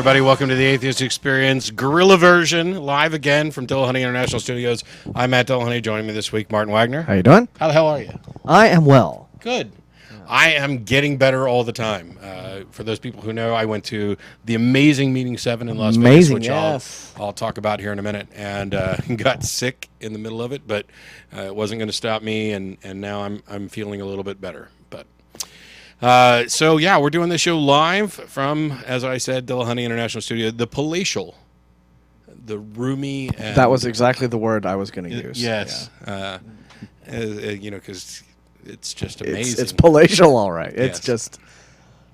everybody. Welcome to the Atheist Experience guerrilla version, live again from Dillahunty International Studios. I'm Matt Dillahunty. Joining me this week, Martin Wagner. How you doing? How the hell are you? I am well. Good. I am getting better all the time. For those people who know, I went to the amazing Meeting 7 in Las Vegas, which I'll talk about here in a minute, and got sick in the middle of it, but it wasn't going to stop me, and now I'm feeling a little bit better. So yeah, we're doing this show live from, as I said, Dillahunty International Studio, the palatial, the roomy. And that was exactly the word I was going to use. Yes, yeah. You know, because it's just amazing. It's palatial, all right. It's just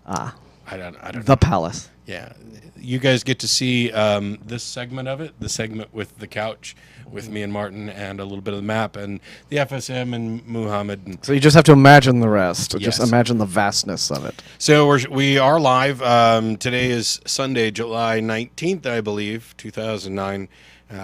I don't the palace. Yeah, you guys get to see this segment of it, the segment with the couch, with me and Martin, and a little bit of the map, and the FSM and Muhammad. So you just have to imagine the rest. Yes. Just imagine the vastness of it. So we are live. Today is Sunday, July 19th, I believe, 2009.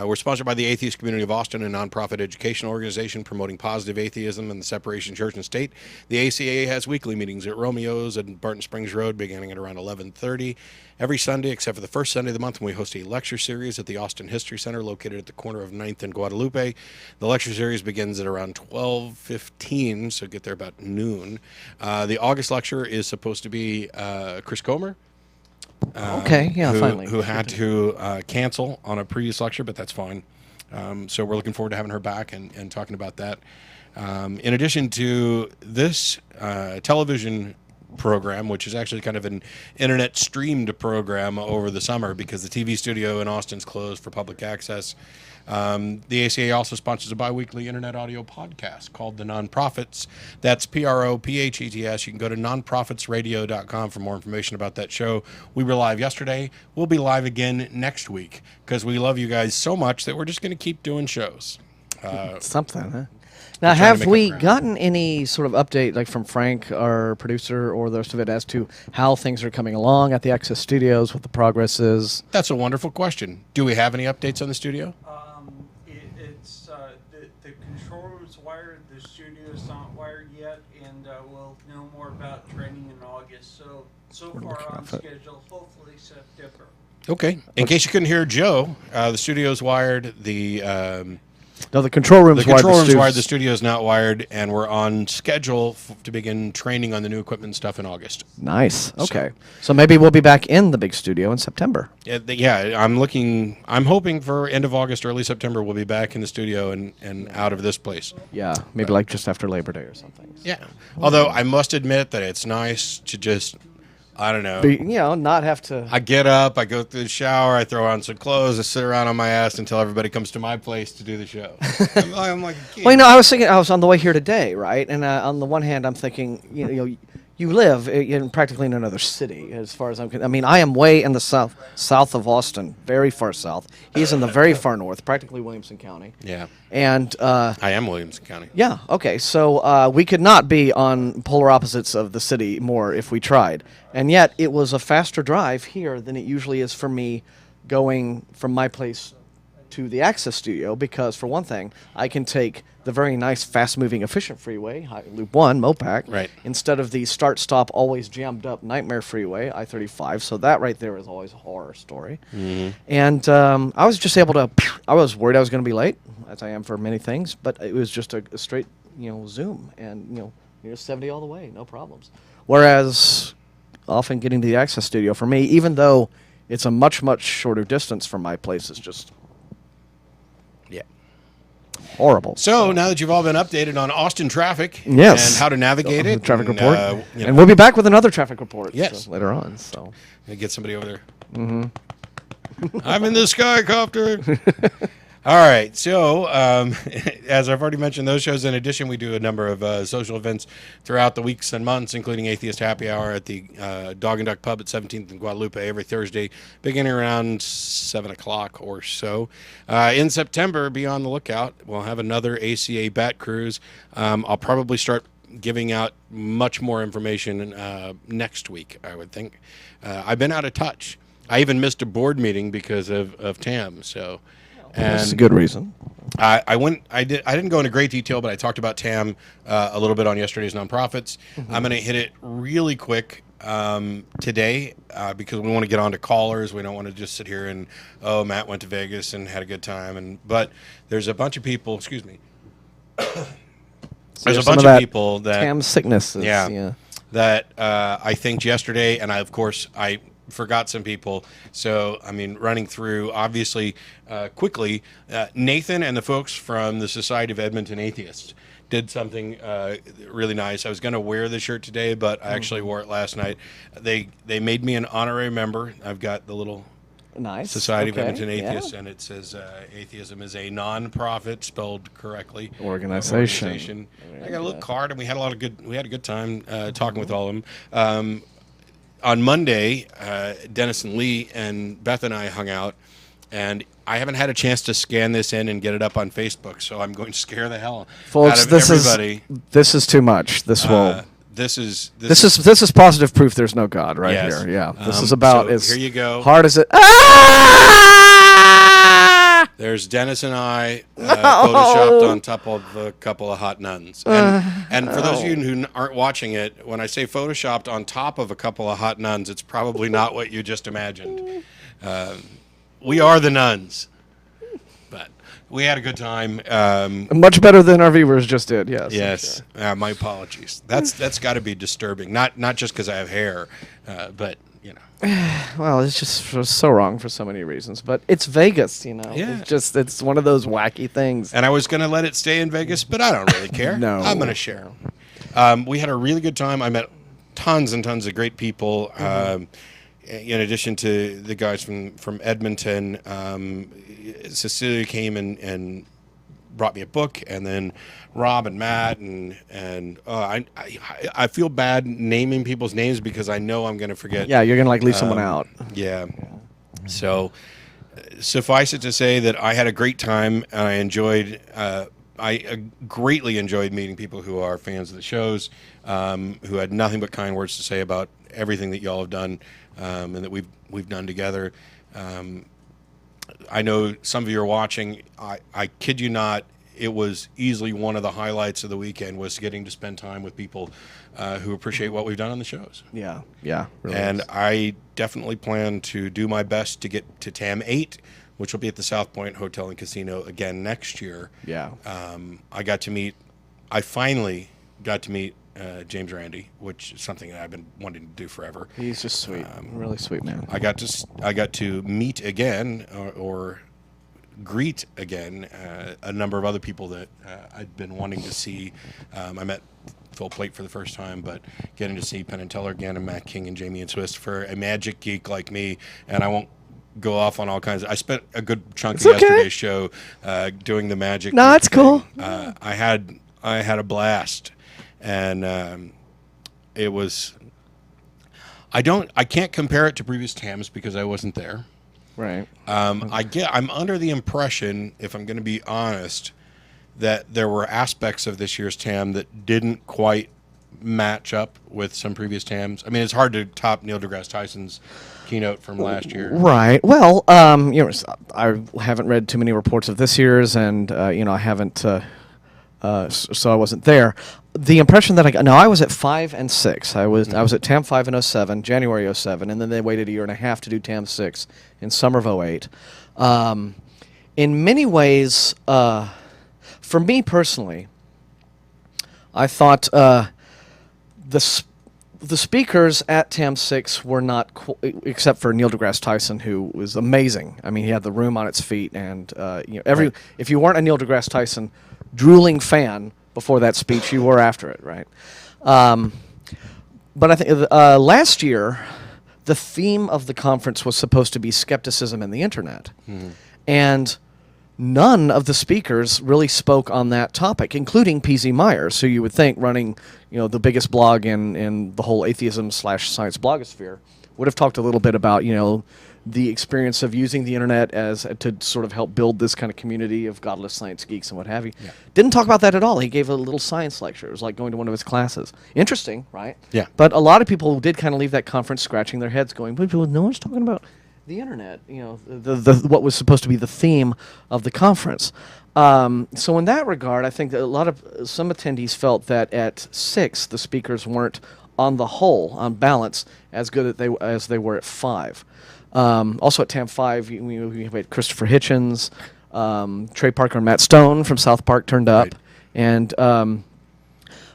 We're sponsored by the Atheist Community of Austin, a nonprofit educational organization promoting positive atheism and the separation of church and state. The ACA has weekly meetings at Romeo's and Barton Springs Road, beginning at around 11:30 every Sunday, except for the first Sunday of the month when we host a lecture series at the Austin History Center, located at the corner of 9th and Guadalupe. The lecture series begins at around 12:15, so get there about noon. The August lecture is supposed to be Chris Comer. Finally. Who had to cancel on a previous lecture, but that's fine. So we're looking forward to having her back and talking about that. In addition to this television program, which is actually kind of an internet streamed program over the summer because the TV studio in Austin's closed for public access. The ACA also sponsors a bi-weekly internet audio podcast called The Non-Prophets. That's PROPHETS. You can go to nonprofitsradio.com for more information about that show. We were live yesterday. We'll be live again next week because we love you guys so much that we're just going to keep doing shows. Something, huh? Now, have we gotten any sort of update, like from Frank, our producer, or the rest of it, as to how things are coming along at the Access Studios, what the progress is? That's a wonderful question. Do we have any updates on the studio? It's the control room's wired, the studio's not wired yet, and we'll know more about training in August. So far on schedule, hopefully September. Okay. In case you couldn't hear Joe, the studio's wired. The control room's wired. The control room's wired. The studio's not wired, and we're on schedule to begin training on the new equipment and stuff in August. Nice. Okay. So maybe we'll be back in the big studio in September. Yeah, I'm hoping for end of August, early September, we'll be back in the studio and out of this place. Yeah, maybe like just after Labor Day or something. Yeah. Although I must admit that it's nice to just, I don't know. Not have to. I get up, I go through the shower, I throw on some clothes, I sit around on my ass until everybody comes to my place to do the show. I'm like a kid. Well, I was on the way here today, right? And on the one hand, I'm thinking, you live practically in another city, as far as I'm concerned. I mean, I am way in the south of Austin, very far south. He's in the very far north, practically Williamson County. Yeah. And I am Williamson County. Yeah. Okay. So we could not be on polar opposites of the city more if we tried, and yet it was a faster drive here than it usually is for me going from my place to the Access Studio, because for one thing, I can take the very nice, fast-moving, efficient freeway, Loop 1, Mopac, right, instead of the start-stop, always jammed-up Nightmare Freeway, I-35. So that right there is always a horror story. Mm-hmm. And I was just able to. I was worried I was going to be late, as I am for many things, but it was just a straight, zoom, and near 70 all the way, no problems. Whereas, often getting to the Access Studio for me, even though it's a much, much shorter distance from my place, is just horrible. So now that you've all been updated on Austin traffic, yes, and how to navigate it, traffic report, and we'll be back with another traffic report, yes, later on. So get somebody over there. Mm-hmm. I'm in the skycopter. All right. So as I've already mentioned, those shows. In addition, we do a number of social events throughout the weeks and months, including Atheist Happy Hour at the Dog and Duck Pub at 17th and Guadalupe every Thursday, beginning around 7 o'clock or so. In September, be on the lookout. We'll have another ACA Bat Cruise. I'll probably start giving out much more information next week, I would think. I've been out of touch. I even missed a board meeting because of TAM. So. That's a good reason. I didn't go into great detail, but I talked about TAM a little bit on yesterday's Nonprofits. Mm-hmm. I'm going to hit it really quick today because we want to get on to callers. We don't want to just sit here and, oh, Matt went to Vegas and had a good time. But there's a bunch of people, excuse me. There's a bunch of people that TAM sickness. That I think yesterday, and I forgot some people. So, I mean, running through, obviously, quickly, Nathan and the folks from the Society of Edmonton Atheists did something really nice. I was going to wear the shirt today, but I actually wore it last night. They made me an honorary member. I've got the little nice Society of Edmonton Atheists, and it says atheism is a non-profit, spelled correctly, organization. I got a little card, and we had a good time talking with all of them. On Monday, Dennis and Lee and Beth and I hung out, and I haven't had a chance to scan this in and get it up on Facebook, so I'm going to scare the hell Folks, out of everybody. This is too much. This will. This is positive proof there's no God right Yes. here. Yeah, this is about so as here you go. hard as it. There's Dennis and I photoshopped on top of a couple of hot nuns. And for those of you who aren't watching it, when I say photoshopped on top of a couple of hot nuns, it's probably not what you just imagined. We are the nuns. But we had a good time. Much better than our viewers just did. Yes. Yes. My apologies. That's got to be disturbing. Not just because I have hair, but you know. Well, it's just so wrong for so many reasons. But it's Vegas, you know. Yeah. It's one of those wacky things. And I was going to let it stay in Vegas, but I don't really care. No. I'm going to share. We had a really good time. I met tons and tons of great people. In addition to the guys from Edmonton, Cecilia came and brought me a book, and then Rob and Matt and I feel bad naming people's names because I know I'm going to forget. Yeah, you're gonna leave someone out. Yeah. So suffice it to say that I had a great time, and I enjoyed. I greatly enjoyed meeting people who are fans of the shows, who had nothing but kind words to say about everything that y'all have done, and that we've done together. I know some of you are watching. I kid you not, it was easily one of the highlights of the weekend was getting to spend time with people who appreciate what we've done on the shows. Yeah. Really And is. I definitely plan to do my best to get to TAM 8, which will be at the South Point Hotel and Casino again next year. Yeah. I finally got to meet James Randi, which is something that I've been wanting to do forever. He's just sweet, really sweet man. I got to meet again or greet again a number of other people that I'd been wanting to see. I met Phil Plate for the first time, but getting to see Penn and Teller again and Matt King and Jamie and Swiss for a magic geek like me, and I won't go off on all kinds of. I spent a good chunk of yesterday's show doing the magic. No, geek it's cool. thing. I had a blast, and it was. I can't compare it to previous TAMs because I wasn't there. Right. I'm under the impression, if I'm going to be honest, that there were aspects of this year's TAM that didn't quite match up with some previous TAMs. I mean, it's hard to top Neil deGrasse Tyson's keynote from last year. Right. Well, I haven't read too many reports of this year's, and I haven't, so I wasn't there. The impression that I got, no, I was at 5 and 6. I was at TAM 5 in 07, January 07, and then they waited a year and a half to do TAM 6 in summer of 08. In many ways, for me personally, I thought the speakers at TAM 6 were not, except for Neil deGrasse Tyson, who was amazing. I mean, he had the room on its feet, and if you weren't a Neil deGrasse Tyson drooling fan before that speech, you were after it, right? But I think last year, the theme of the conference was supposed to be skepticism and the internet, and none of the speakers really spoke on that topic, including PZ Myers, who you would think running, the biggest blog in the whole atheism/science blogosphere, would have talked a little bit about, the experience of using the internet as to sort of help build this kind of community of godless science geeks and what have you. Yeah. Didn't talk about that at all. He gave a little science lecture. It was like going to one of his classes. Interesting, right? Yeah. But a lot of people did kind of leave that conference scratching their heads going, but no one's talking about the internet, the what was supposed to be the theme of the conference. So in that regard, I think that some attendees felt that at 6, the speakers weren't on the whole, on balance, as good as they were at 5. Also at TAM 5, we had Christopher Hitchens, Trey Parker and Matt Stone from South Park turned up. Right. And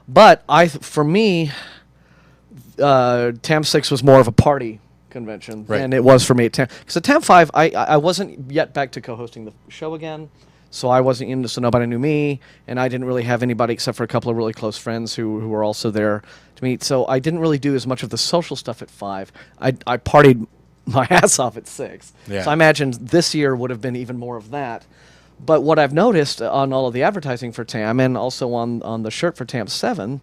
but for me, TAM 6 was more of a party convention than it was for me at TAM. Because at TAM 5, I wasn't yet back to co-hosting the show again. So I wasn't in, so nobody knew me, and I didn't really have anybody except for a couple of really close friends who were also there to meet. So I didn't really do as much of the social stuff at 5. I partied my ass off at 6. Yeah. So I imagine this year would have been even more of that. But what I've noticed on all of the advertising for TAM and also on the shirt for TAM 7,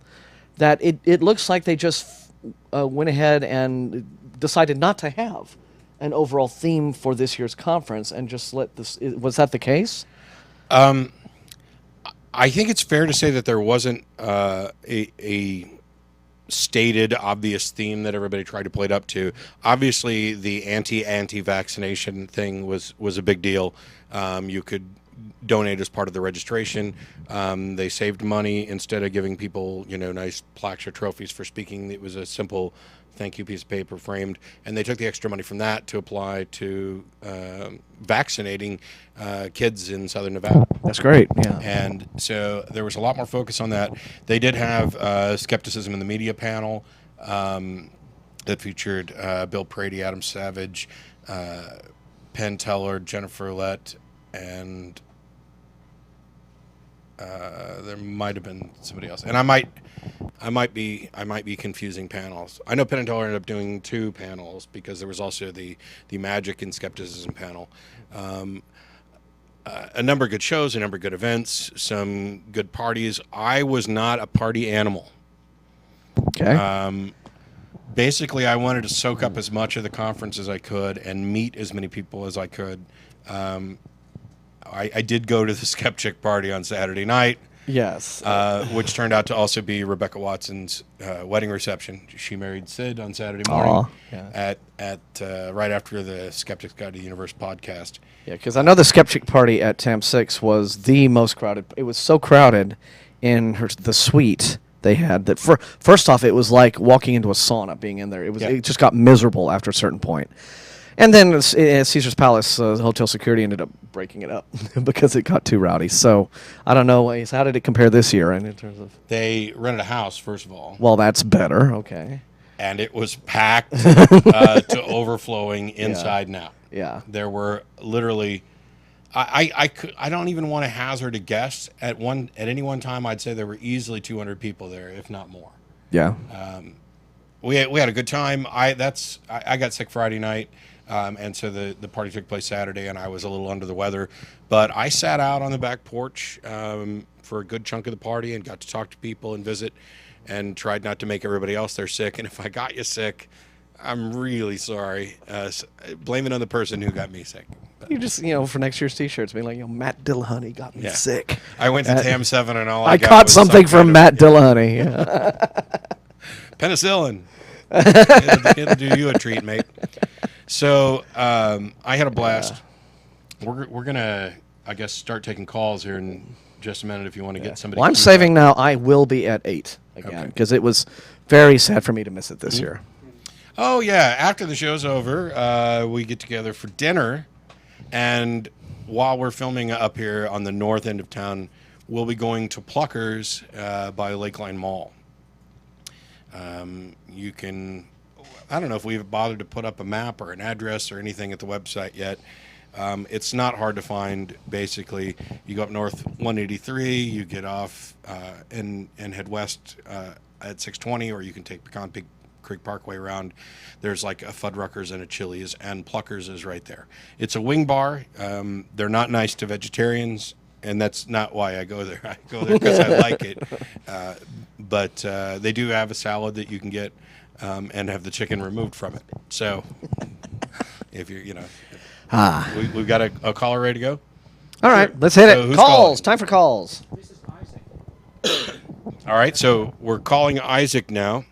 that it looks like they just went ahead and decided not to have an overall theme for this year's conference and just let this. Was that the case? I think it's fair to say that there wasn't a stated obvious theme that everybody tried to play it up to. Obviously, the anti-vaccination thing was a big deal. You could donate as part of the registration. They saved money instead of giving people, nice plaques or trophies for speaking. It was a simple thank you piece of paper framed, and they took the extra money from that to apply to vaccinating kids in Southern Nevada. That's great. Yeah. And so there was a lot more focus on that. They did have skepticism in the media panel that featured Bill Prady, Adam Savage, Penn Teller, Jennifer Lett, and there might have been somebody else. And I might be confusing panels. I know Penn and Teller ended up doing 2 panels because there was also the magic and skepticism panel. A number of good shows, a number of good events, some good parties. I was not a party animal. Okay. Basically, I wanted to soak up as much of the conference as I could and meet as many people as I could. I did go to the Skeptic party on Saturday night. Yes. Which turned out to also be Rebecca Watson's wedding reception. She married Sid on Saturday morning at right after the Skeptic's Guide to the Universe podcast. Yeah, because I know the Skeptic party at TAM 6 was the most crowded. It was so crowded in the suite they had that first off, it was like walking into a sauna being in there. It just got miserable after a certain point. And then Caesar's Palace hotel security ended up breaking it up because it got too rowdy. So I don't know. How did it compare this year in terms of? They rented a house, first of all. Well, that's better. Okay. And it was packed to overflowing inside and out. Yeah. There were literally, I don't even want to hazard a guess. At any one time, I'd say there were easily 200 people there, if not more. Yeah. We had a good time. I got sick Friday night. And so the party took place Saturday, and I was a little under the weather. But I sat out on the back porch for a good chunk of the party and got to talk to people and visit and tried not to make everybody else there sick. And if I got you sick, I'm really sorry. Blame it on the person who got me sick. But You just, for next year's T-shirts, be like, Matt Dillahunty got me sick. I went to TAM 7 and all I got caught was something some from Matt Dillahunty. penicillin. It'll do you a treat, mate. So I had a blast. We're gonna, I guess, start taking calls here in just a minute if you want to get somebody. Well, I'm queued saving up. now. I will be at 8 again Okay. because it was very sad for me to miss it this year. Oh yeah, after the show's over, we get together for dinner, and while we're filming up here on the north end of town, we'll be going to Pluckers by Lakeline Mall. You can, I don't know if we've bothered to put up a map or an address or anything at the website yet. It's not hard to find. Basically, you go up north 183, you get off and head west at 620, or you can take Pecan Creek Parkway around. There's like a Fuddruckers and a Chili's, and Pluckers is right there. It's a wing bar. They're not nice to vegetarians, and that's not why I go there. I go there because I like it. But they do have a salad that you can get and have the chicken removed from it. So if you're, we've got a caller ready to go. All right, let's hit So it. who's Calls. calling? Time for calls. All right, so we're calling Isaac now.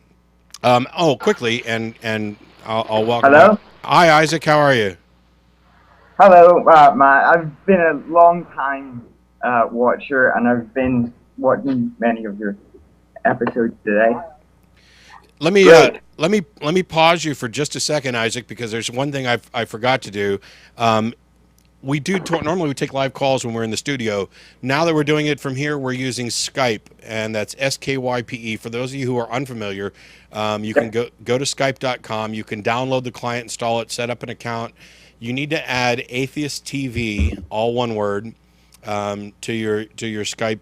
Quickly, and I'll welcome. Hello? him. Hi, Isaac. How are you? Hello, Matt. I've been a long time watcher, and I've been watching many of your episodes today. let me Great. let me pause you for just a second, Isaac, because there's one thing I forgot to do. We do normally we take live calls when we're in the studio. Now that we're doing it from here, we're using Skype, and that's SKYPE. For those of you who are unfamiliar, you can go to skype.com. You can download the client, install it, set up an account. You need to add Atheist TV, all one word, to your Skype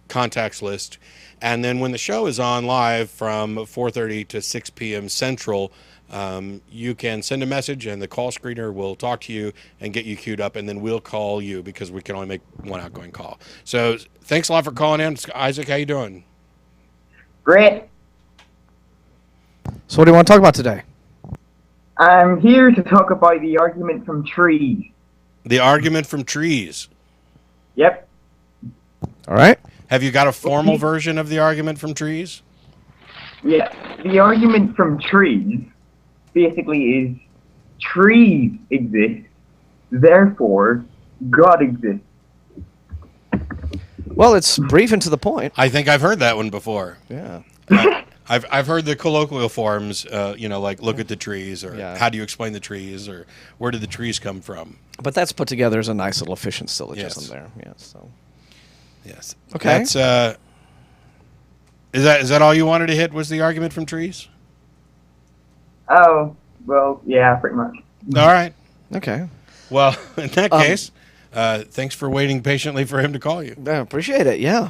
contacts list. And then when the show is on live from 4:30 to 6 p.m. Central, you can send a message and the call screener will talk to you and get you queued up, and then we'll call you because we can only make one outgoing call. So thanks a lot for calling in. Isaac, how you doing? Great. So what do you want to talk about today? I'm here to talk about the argument from trees. The argument from trees. Yep. All right. Have you got a formal version of the argument from trees? Yeah. The argument from trees basically is trees exist, therefore God exists. Well, it's brief and to the point. I think I've heard that one before. Yeah. I've heard the colloquial forms, like look at the trees, or Yeah. how do you explain the trees, or where did the trees come from? But that's put together as a nice little efficient syllogism Yes. there. Yeah. So. Yes. Okay. That's is that all you wanted to hit? Was the argument from trees? Oh, well, yeah, pretty much. All right. Okay. Well, in that case, thanks for waiting patiently for him to call you. I appreciate it. Yeah.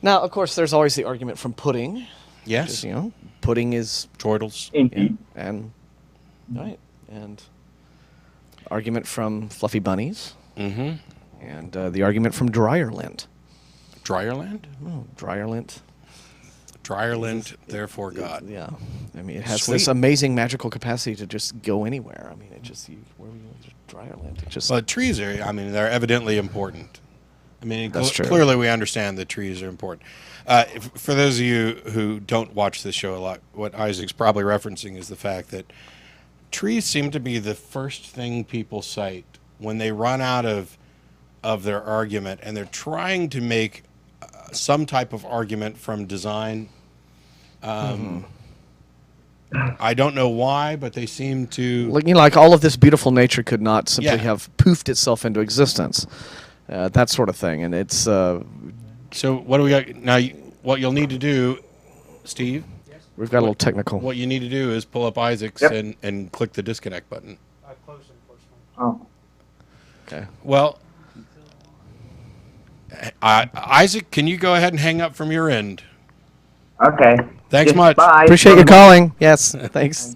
Now, of course, there's always the argument from pudding. Yes. Just, pudding is Chortles. Indeed. and argument from fluffy bunnies, Mm-hmm. and the argument from Dryerland. Dryerland? Oh, Dryerland. Dryerland, therefore God. Yeah. I mean, it has Sweet. this amazing magical capacity to just go anywhere. I mean, where we Dryerland. It just Well, trees are, they're evidently important. I mean, That's true. clearly we understand that trees are important. For those of you who don't watch this show a lot, what Isaac's probably referencing is the fact that trees seem to be the first thing people cite when they run out of their argument, and they're trying to make some type of argument from design. I don't know why, but they seem to. like all of this beautiful nature could not simply Yeah. have poofed itself into existence. That sort of thing, and it's So what do we got now? What you'll need to do, Steve, we've got a little technical. what you need to do is pull up Isaac's Yep. and click the disconnect button. I closed unfortunately. Oh. Okay. Well, Isaac, can you go ahead and hang up from your end? Okay. Thanks Just much. bye. Appreciate you calling. Yes. Thanks.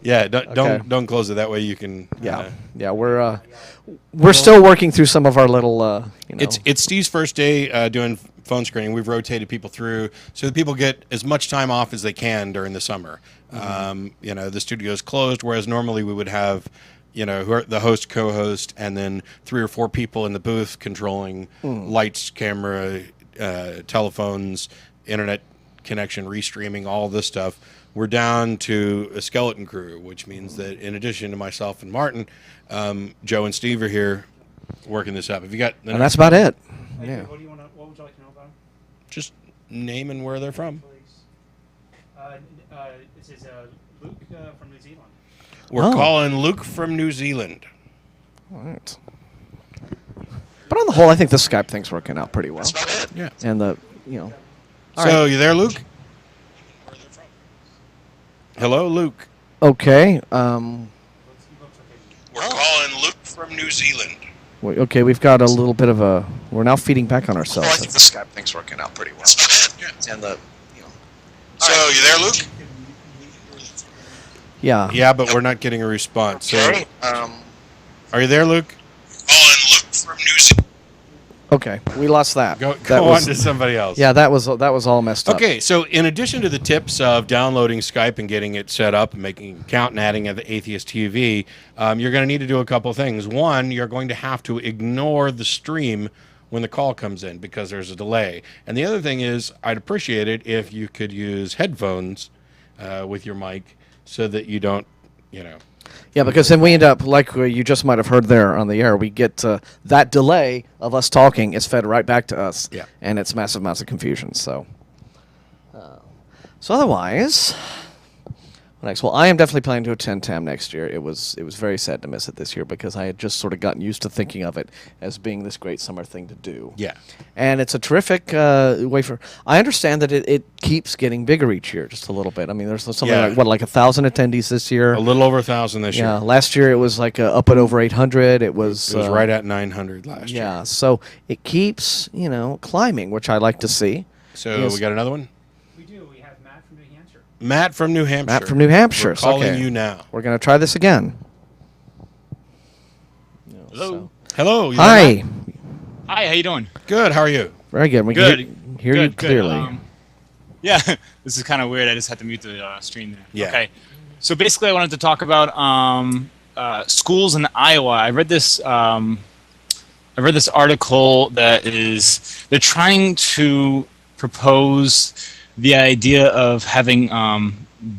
Yeah, don't Okay. don't close it. That way you can. Yeah. Yeah. We're still working through some of our little. It's Steve's first day doing phone screening. We've rotated people through so that people get as much time off as they can during the summer. The studio is closed, whereas normally we would have, who are the host, co-host, and then 3 or 4 people in the booth controlling lights, camera, telephones, internet connection, restreaming, all this stuff. We're down to a skeleton crew, which means that in addition to myself and Martin, Joe and Steve are here working this up. Have you got? And that's about it. Hey, Yeah. What would you like to know about him? Just name and where they're from. This is Luke from New Zealand. We're Oh. calling Luke from New Zealand. All right. But on the whole, I think the Skype thing's working out pretty well. Yeah. And All So you there, Luke? Hello, Luke. okay. We're calling Luke from New Zealand. Okay, we've got a little bit of a. We're now feeding back on ourselves. Well, I think the Skype thing's working out pretty well. Yeah. And So you there, Luke? Yeah. Yeah, but we're not getting a response. So okay. are you there, Luke? Calling Luke from New Zealand. Okay, we lost that. Go That on was- to somebody else. Yeah, that was all messed up. Okay, so in addition to the tips of downloading Skype and getting it set up and making an account and adding the Atheist TV, you're going to need to do a couple things. One, you're going to have to ignore the stream when the call comes in because there's a delay. And the other thing is, I'd appreciate it if you could use headphones with your mic so that you don't, Yeah, because then we end up, like you just might have heard there on the air, we get that delay of us talking is fed right back to us. Yeah. And it's massive amounts of confusion. So So otherwise, what next? Well, I am definitely planning to attend TAM next year. It was very sad to miss it this year because I had just sort of gotten used to thinking of it as being this great summer thing to do. Yeah. And it's a terrific way for. I understand that it keeps getting bigger each year, just a little bit. I mean, there's something Yeah. like 1,000 attendees this year. A little over 1,000 this Yeah, year. last year it was like up at over 800. It was right at 900 last year. yeah. So it keeps climbing, which I like to see. So Yes. we got another one? We do. We have Matt from New Hampshire. Matt from New Hampshire. Matt from New Hampshire. We're calling Okay. you now. We're gonna try this again. Hello. Hello. you there, Hi. Matt? Hi. How you doing? Good. How are you? Very good. We Good. can hear you Good, clearly. Yeah. This is kind of weird. I just had to mute the stream there. Yeah. Okay. So basically, I wanted to talk about schools in Iowa. I read this. I read this article that they're trying to propose the idea of having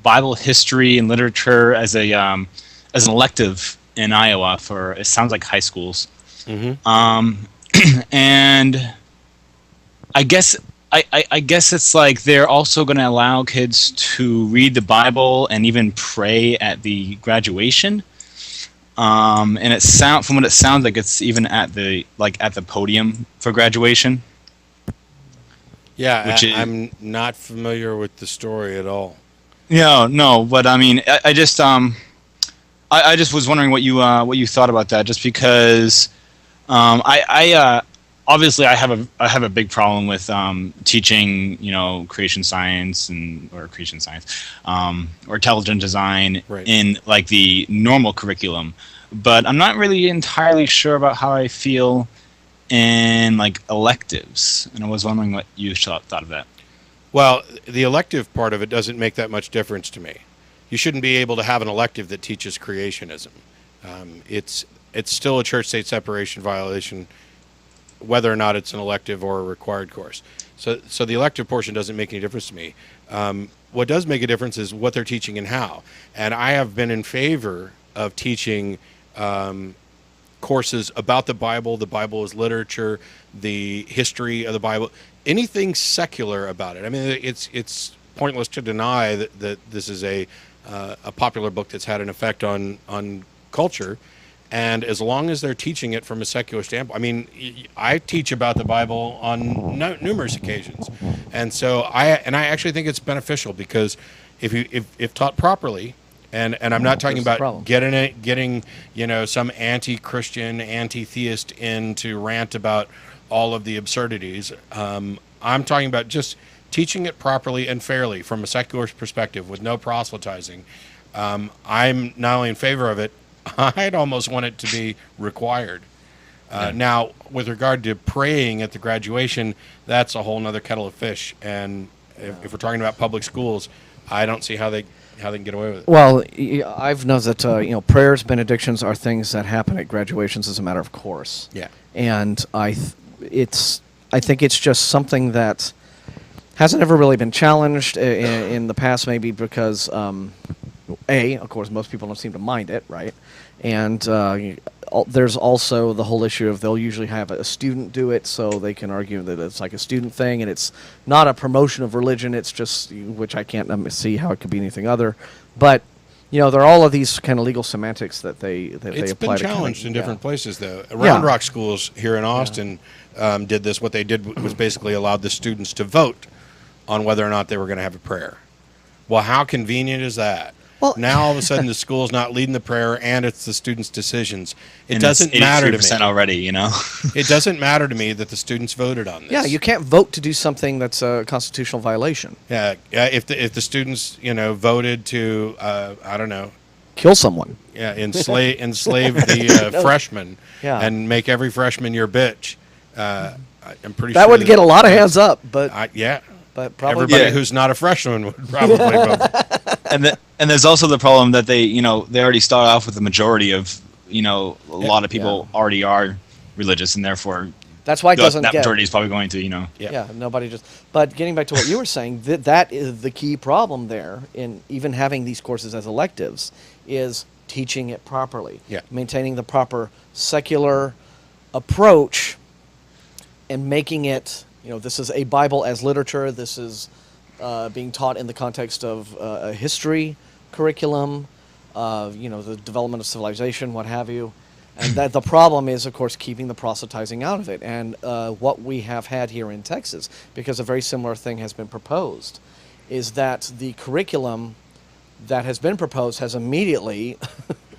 Bible history and literature as an elective in Iowa for, it sounds like, high schools. And I guess it's like they're also going to allow kids to read the Bible and even pray at the graduation. And from what it sounds like, it's even at the podium for graduation. Yeah, Which is- I'm not familiar with the story at all. No, but I mean, I just was wondering what you thought about that, just because I obviously I have a big problem with teaching creation science or intelligent design Right. in like the normal curriculum, but I'm not really entirely sure about how I feel in like electives, and I was wondering what you thought of that. Well, the elective part of it doesn't make that much difference to me. You shouldn't be able to have an elective that teaches creationism. It's still a church-state separation violation, whether or not it's an elective or a required course. So the elective portion doesn't make any difference to me. What does make a difference is what they're teaching and how. And I have been in favor of teaching courses about the Bible as literature, the history of the Bible, anything secular about it. I mean, it's pointless to deny that this is a popular book that's had an effect on culture. And as long as they're teaching it from a secular standpoint, I mean, I teach about the Bible on numerous occasions, and so I actually think it's beneficial because if taught properly, and I'm not talking That's the about problem. getting some anti-Christian, anti-theist in to rant about all of the absurdities. I'm talking about just teaching it properly and fairly from a secular perspective with no proselytizing. I'm not only in favor of it, I'd almost want it to be required. Now, with regard to praying at the graduation, that's a whole nother kettle of fish. And if we're talking about public schools, I don't see how they can get away with it. Well, I've noticed that prayers, benedictions are things that happen at graduations as a matter of course. Yeah. And I think it's just something that hasn't ever really been challenged in the past, maybe because of course, most people don't seem to mind it, right? And there's also the whole issue of they'll usually have a student do it, so they can argue that it's like a student thing, and it's not a promotion of religion. It's just, which I can't see how it could be anything other. But there are all of these kind of legal semantics that they It's apply been to kind of- challenged in yeah. different places, though. Round Yeah. Rock schools here in Austin did this. What they did was basically allowed the students to vote on whether or not they were going to have a prayer. Well, how convenient is that? Well- Now all of a sudden the school's not leading the prayer, and it's the students' decisions. It And doesn't it's matter to 83% me. already. It doesn't matter to me that the students voted on this. Yeah, you can't vote to do something that's a constitutional violation. Yeah, if the students voted to I don't know, Kill someone. enslave the freshmen, Yeah. and make every freshman your bitch. I'm pretty That sure would get a lot of hands up, but but probably everybody Yeah. who's not a freshman would probably vote. And there's also the problem that they already start off with the majority of a lot of people already are religious, and therefore that's why it doesn't that get. majority is probably going to Yeah, nobody just. But getting back to what you were saying, that is the key problem there in even having these courses as electives is teaching it properly. Yeah. Maintaining the proper secular approach and making it, this is a Bible as literature. This is being taught in the context of a history curriculum, the development of civilization, what have you. And that the problem is, of course, keeping the proselytizing out of it. And what we have had here in Texas, because a very similar thing has been proposed, is that the curriculum that has been proposed has immediately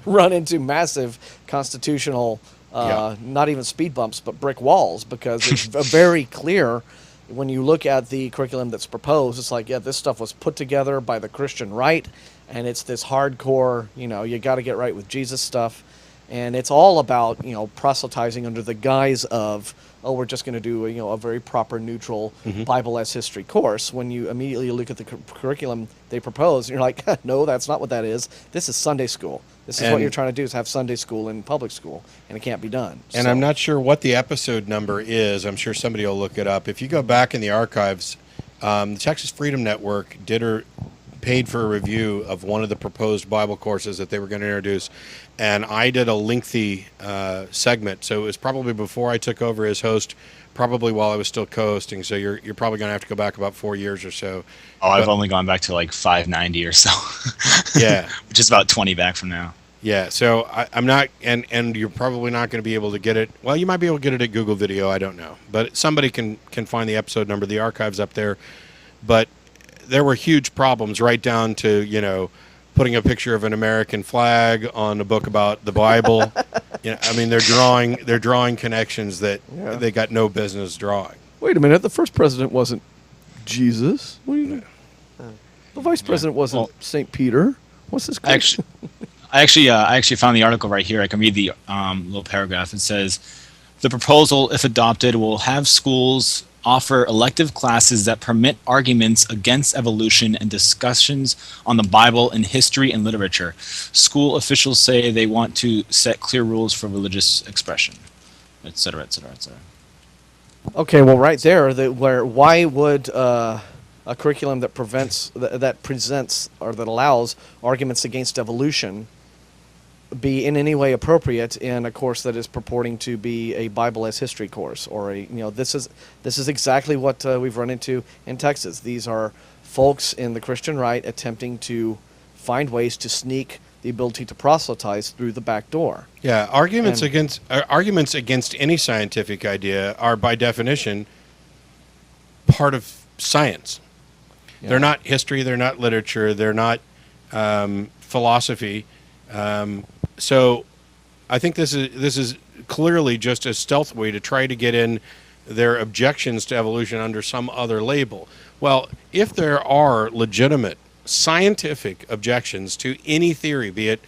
run into massive constitutional, not even speed bumps, but brick walls, because it's very clear when you look at the curriculum that's proposed. It's like, yeah, this stuff was put together by the Christian right, and it's this hardcore, you got to get right with Jesus stuff. And it's all about, proselytizing under the guise of, we're just going to do, a very proper, neutral Bible as history course. When you immediately look at the curriculum they propose, you're like, no, that's not what that is. This is Sunday school. This is what you're trying to do, is have Sunday school in public school, and it can't be done. And I'm not sure what the episode number is. I'm sure somebody will look it up. If you go back in the archives, the Texas Freedom Network paid for a review of one of the proposed Bible courses that they were going to introduce, and I did a lengthy segment. So it was probably before I took over as host, probably while I was still co-hosting. So you're probably going to have to go back about 4 years or so. Oh, I've only gone back to like 590 or so. Yeah, which is about 20 back from now. Yeah, so I'm not, and you're probably not going to be able to get it. Well, you might be able to get it at Google Video. I don't know, but somebody can find the episode number. The archive's up there, but there were huge problems, right down to putting a picture of an American flag on a book about the Bible. They're drawing connections that they got no business drawing. Wait a minute, the first president wasn't Jesus. What do you mean? The vice president wasn't St. Peter. What's this? I actually found the article right here. I can read the little paragraph. It says, the proposal, if adopted, will have schools offer elective classes that permit arguments against evolution and discussions on the Bible and history and literature. School officials say they want to set clear rules for religious expression, et cetera, et cetera, et cetera. Okay, well, right there, why would a curriculum that presents or that allows arguments against evolution be in any way appropriate in a course that is purporting to be a Bible as history course, or this is exactly what we've run into in Texas. These are folks in the Christian right attempting to find ways to sneak the ability to proselytize through the back door. Yeah, arguments against any scientific idea are by definition part of science. Yeah. They're not history, they're not literature, they're not philosophy. So I think this is clearly just a stealth way to try to get in their objections to evolution under some other label. Well, if there are legitimate scientific objections to any theory, be it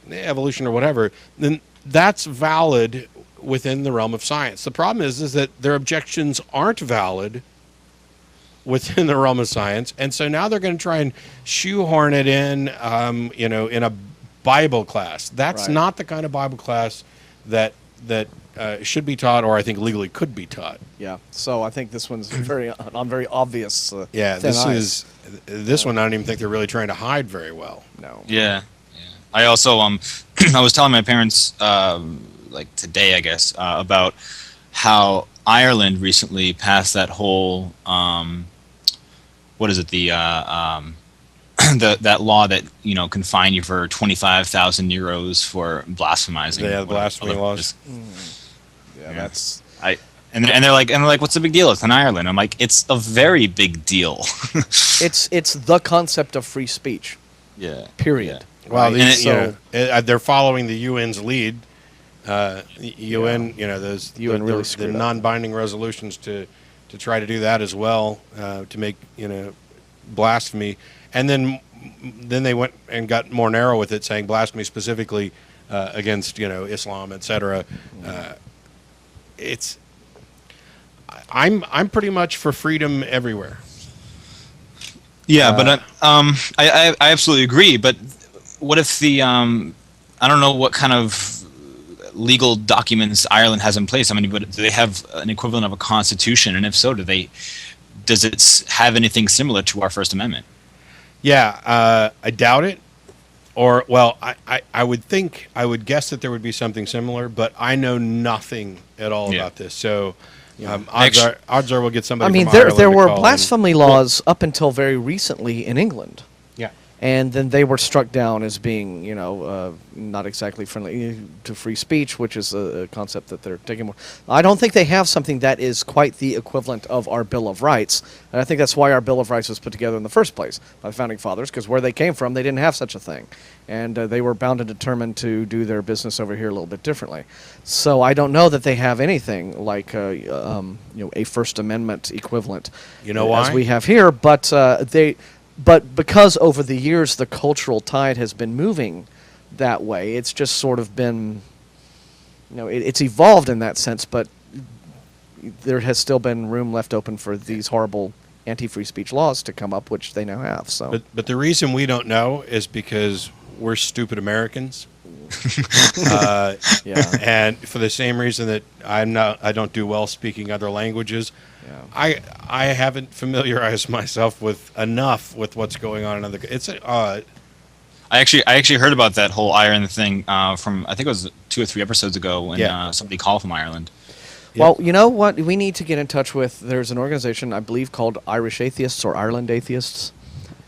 evolution or whatever, then that's valid within the realm of science. The problem is that their objections aren't valid within the realm of science, and so now they're going to try and shoehorn it in, in a Bible class. That's not the kind of Bible class that should be taught, or I think legally could be taught. Yeah. So I think this one's very obvious. This one I don't even think they're really trying to hide very well. No. Yeah. I also I was telling my parents like today, I guess, about how Ireland recently passed that whole what is it, that law that can fine you for 25,000 euros for blasphemizing. Yeah, the blasphemy laws. That's. And they're like, what's the big deal? It's in Ireland. I'm like, it's a very big deal. It's the concept of free speech. Yeah. Period. Yeah. Well, they're following the UN's lead. UN, the non-binding resolutions to try to do that as well, to make blasphemy. And then they went and got more narrow with it, saying blasphemy specifically against Islam, etc. I'm pretty much for freedom everywhere. Yeah, but I absolutely agree. But what if I don't know what kind of legal documents Ireland has in place. I mean, but do they have an equivalent of a constitution? And if so, does it have anything similar to our First Amendment? Yeah, I doubt it. Or, well, I would guess that there would be something similar, but I know nothing at all about this. So Odds are we'll get somebody. I mean, from there Ireland to were call in. blasphemy laws up until very recently in England. Yeah. And then they were struck down as being, not exactly friendly to free speech, which is a concept that they're taking more. I don't think they have something that is quite the equivalent of our Bill of Rights. And I think that's why our Bill of Rights was put together in the first place by the Founding Fathers, because where they came from, they didn't have such a thing. And they were bound and determined to do their business over here a little bit differently. So I don't know that they have anything like, a First Amendment equivalent why? as we have here, but But because over the years the cultural tide has been moving that way, it's just sort of been, it's evolved in that sense, but there has still been room left open for these horrible anti-free speech laws to come up, which they now have. So, But the reason we don't know is because we're stupid Americans. yeah. And for the same reason that I don't do well speaking other languages. Yeah. I haven't familiarized myself with enough with what's going on in other. It's I actually heard about that whole Ireland thing from, I think it was 2 or 3 episodes ago when somebody called from Ireland. Well, you know what? We need to get in touch with. There's an organization I believe called Irish Atheists or Ireland Atheists.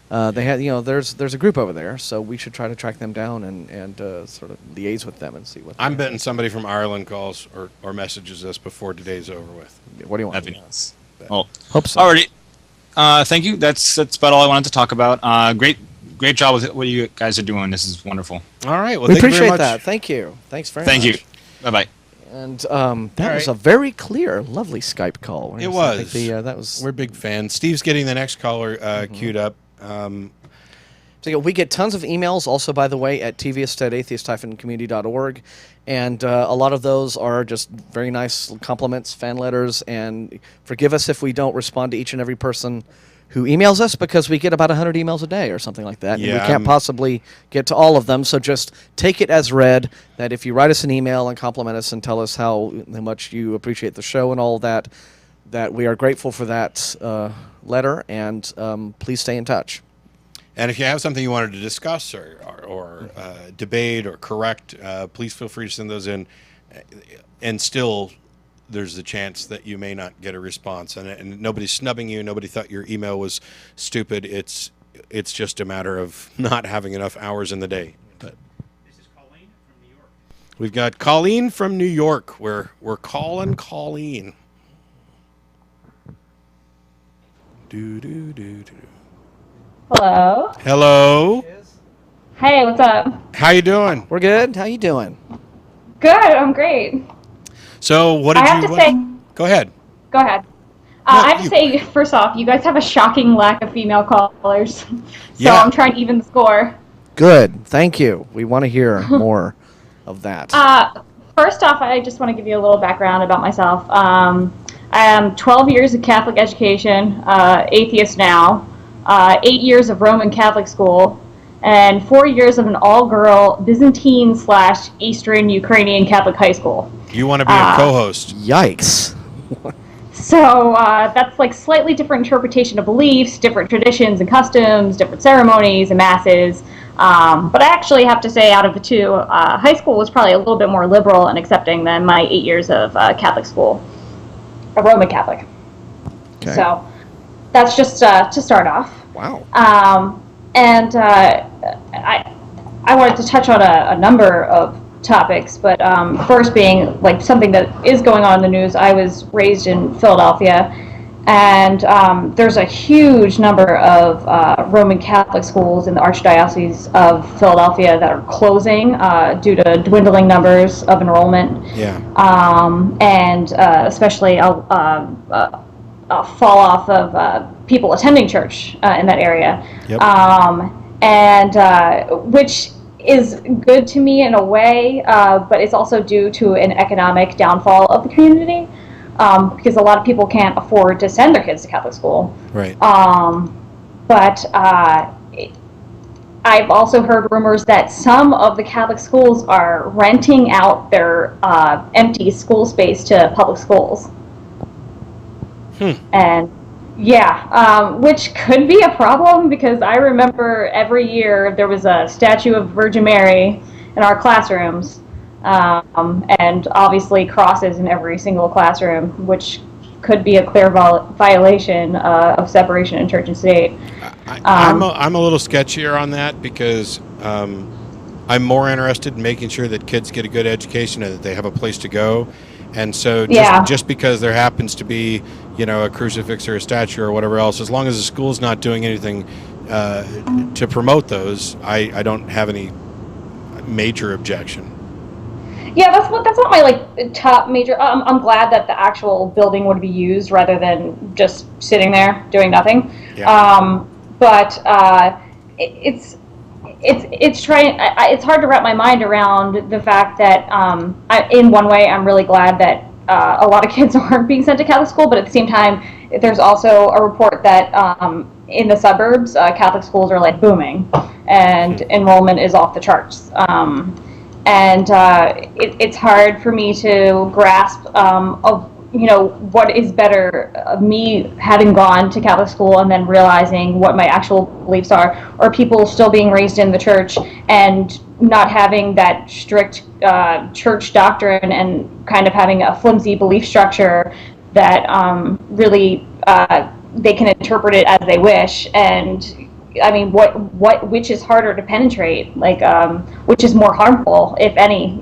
They had, there's a group over there, so we should try to track them down and sort of liaise with them and see what. I'm betting somebody from Ireland calls or messages us before today's over with. What do you want? That'd be nice. Well, hope so. Alrighty. Thank you. That's about all I wanted to talk about. Great job with what you guys are doing. This is wonderful. All right. Well, We thank you very appreciate much. that. Thank you. Thanks very Thank much. you. Bye-bye. And that was right. a very clear, lovely Skype call. It I was. think that was. We're big fans. Steve's getting the next caller queued up. So we get tons of emails also, by the way, at tvist@atheist-community.org. And a lot of those are just very nice compliments, fan letters, and forgive us if we don't respond to each and every person who emails us, because we get about 100 emails a day or something like that. And we Yeah, can't possibly get to all of them, so just take it as read that if you write us an email and compliment us and tell us how much you appreciate the show and all that, that we are grateful for that letter, and please stay in touch. And if you have something you wanted to discuss or debate or correct, please feel free to send those in. And still, there's the chance that you may not get a response. And nobody's snubbing you. Nobody thought your email was stupid. It's just a matter of not having enough hours in the day. But This is Colleen from New York. we've got Colleen from New York. We're calling Colleen. Do. Hello. Hello. Hey, what's up? How you doing? We're good. How you doing? Good. I'm great. So what did I have you? to say. Go ahead. Go ahead. I have to say, first off, you guys have a shocking lack of female callers. So Yeah. I'm trying to even the score. Good. Thank you. We want to hear more of that. First off, I just want to give you a little background about myself. I am 12 years of Catholic education, atheist now, 8 years of Roman Catholic school, and 4 years of an all-girl Byzantine/Eastern Ukrainian Catholic high school. You want to be a co-host? Yikes. So that's like slightly different interpretation of beliefs, different traditions and customs, different ceremonies and masses. But I actually have to say, out of the two, high school was probably a little bit more liberal and accepting than my 8 years of Catholic school, a Roman Catholic. Okay. So that's just to start off. Wow. And I wanted to touch on a number of topics, but first being like something that is going on in the news. I was raised in Philadelphia, and there's a huge number of Roman Catholic schools in the Archdiocese of Philadelphia that are closing due to dwindling numbers of enrollment. Yeah. And especially a fall off of people attending church in that area. Yep. And which is good to me in a way, but it's also due to an economic downfall of the community, because a lot of people can't afford to send their kids to Catholic school. Right. But I've also heard rumors that some of the Catholic schools are renting out their empty school space to public schools. And yeah, which could be a problem, because I remember every year there was a statue of Virgin Mary in our classrooms, and obviously crosses in every single classroom, which could be a clear violation of separation in church and state. I'm a little sketchier on that because I'm more interested in making sure that kids get a good education and that they have a place to go. And so just because there happens to be, a crucifix or a statue or whatever else, as long as the school's not doing anything to promote those, I don't have any major objection. Yeah, that's not my top major. I'm glad that the actual building would be used rather than just sitting there doing nothing. Yeah. But it's trying. It's hard to wrap my mind around the fact that in one way I'm really glad that a lot of kids aren't being sent to Catholic school, but at the same time there's also a report that in the suburbs Catholic schools are booming and enrollment is off the charts. It's hard for me to grasp what is better, me having gone to Catholic school and then realizing what my actual beliefs are, or people still being raised in the church and not having that strict church doctrine and kind of having a flimsy belief structure that really they can interpret it as they wish. And I mean, which is harder to penetrate? Which is more harmful, if any?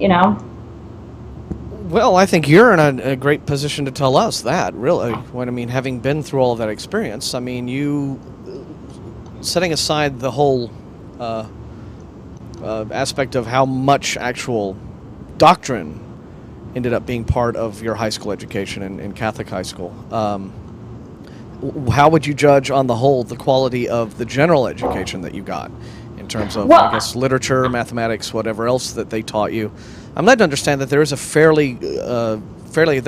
Well, I think you're in a great position to tell us that, really. Having been through all of that experience, you, setting aside the whole aspect of how much actual doctrine ended up being part of your high school education in Catholic high school, how would you judge on the whole the quality of the general education that you got in terms of, I guess, literature, mathematics, whatever else that they taught you? I'm led to understand that there is that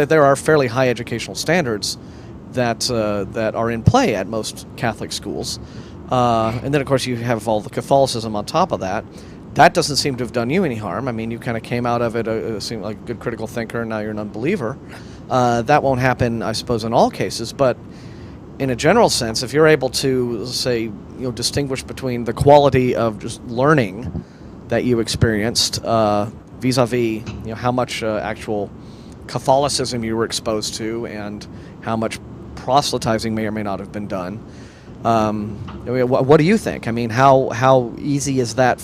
there are fairly high educational standards that are in play at most Catholic schools, and then of course you have all the Catholicism on top of that. That doesn't seem to have done you any harm. You kind of came out of it seemed like a good critical thinker, and now you're an unbeliever. That won't happen, I suppose, in all cases, but in a general sense, if you're able to say, distinguish between the quality of just learning that you experienced vis-a-vis, how much actual Catholicism you were exposed to and how much proselytizing may or may not have been done, what do you think? How easy is that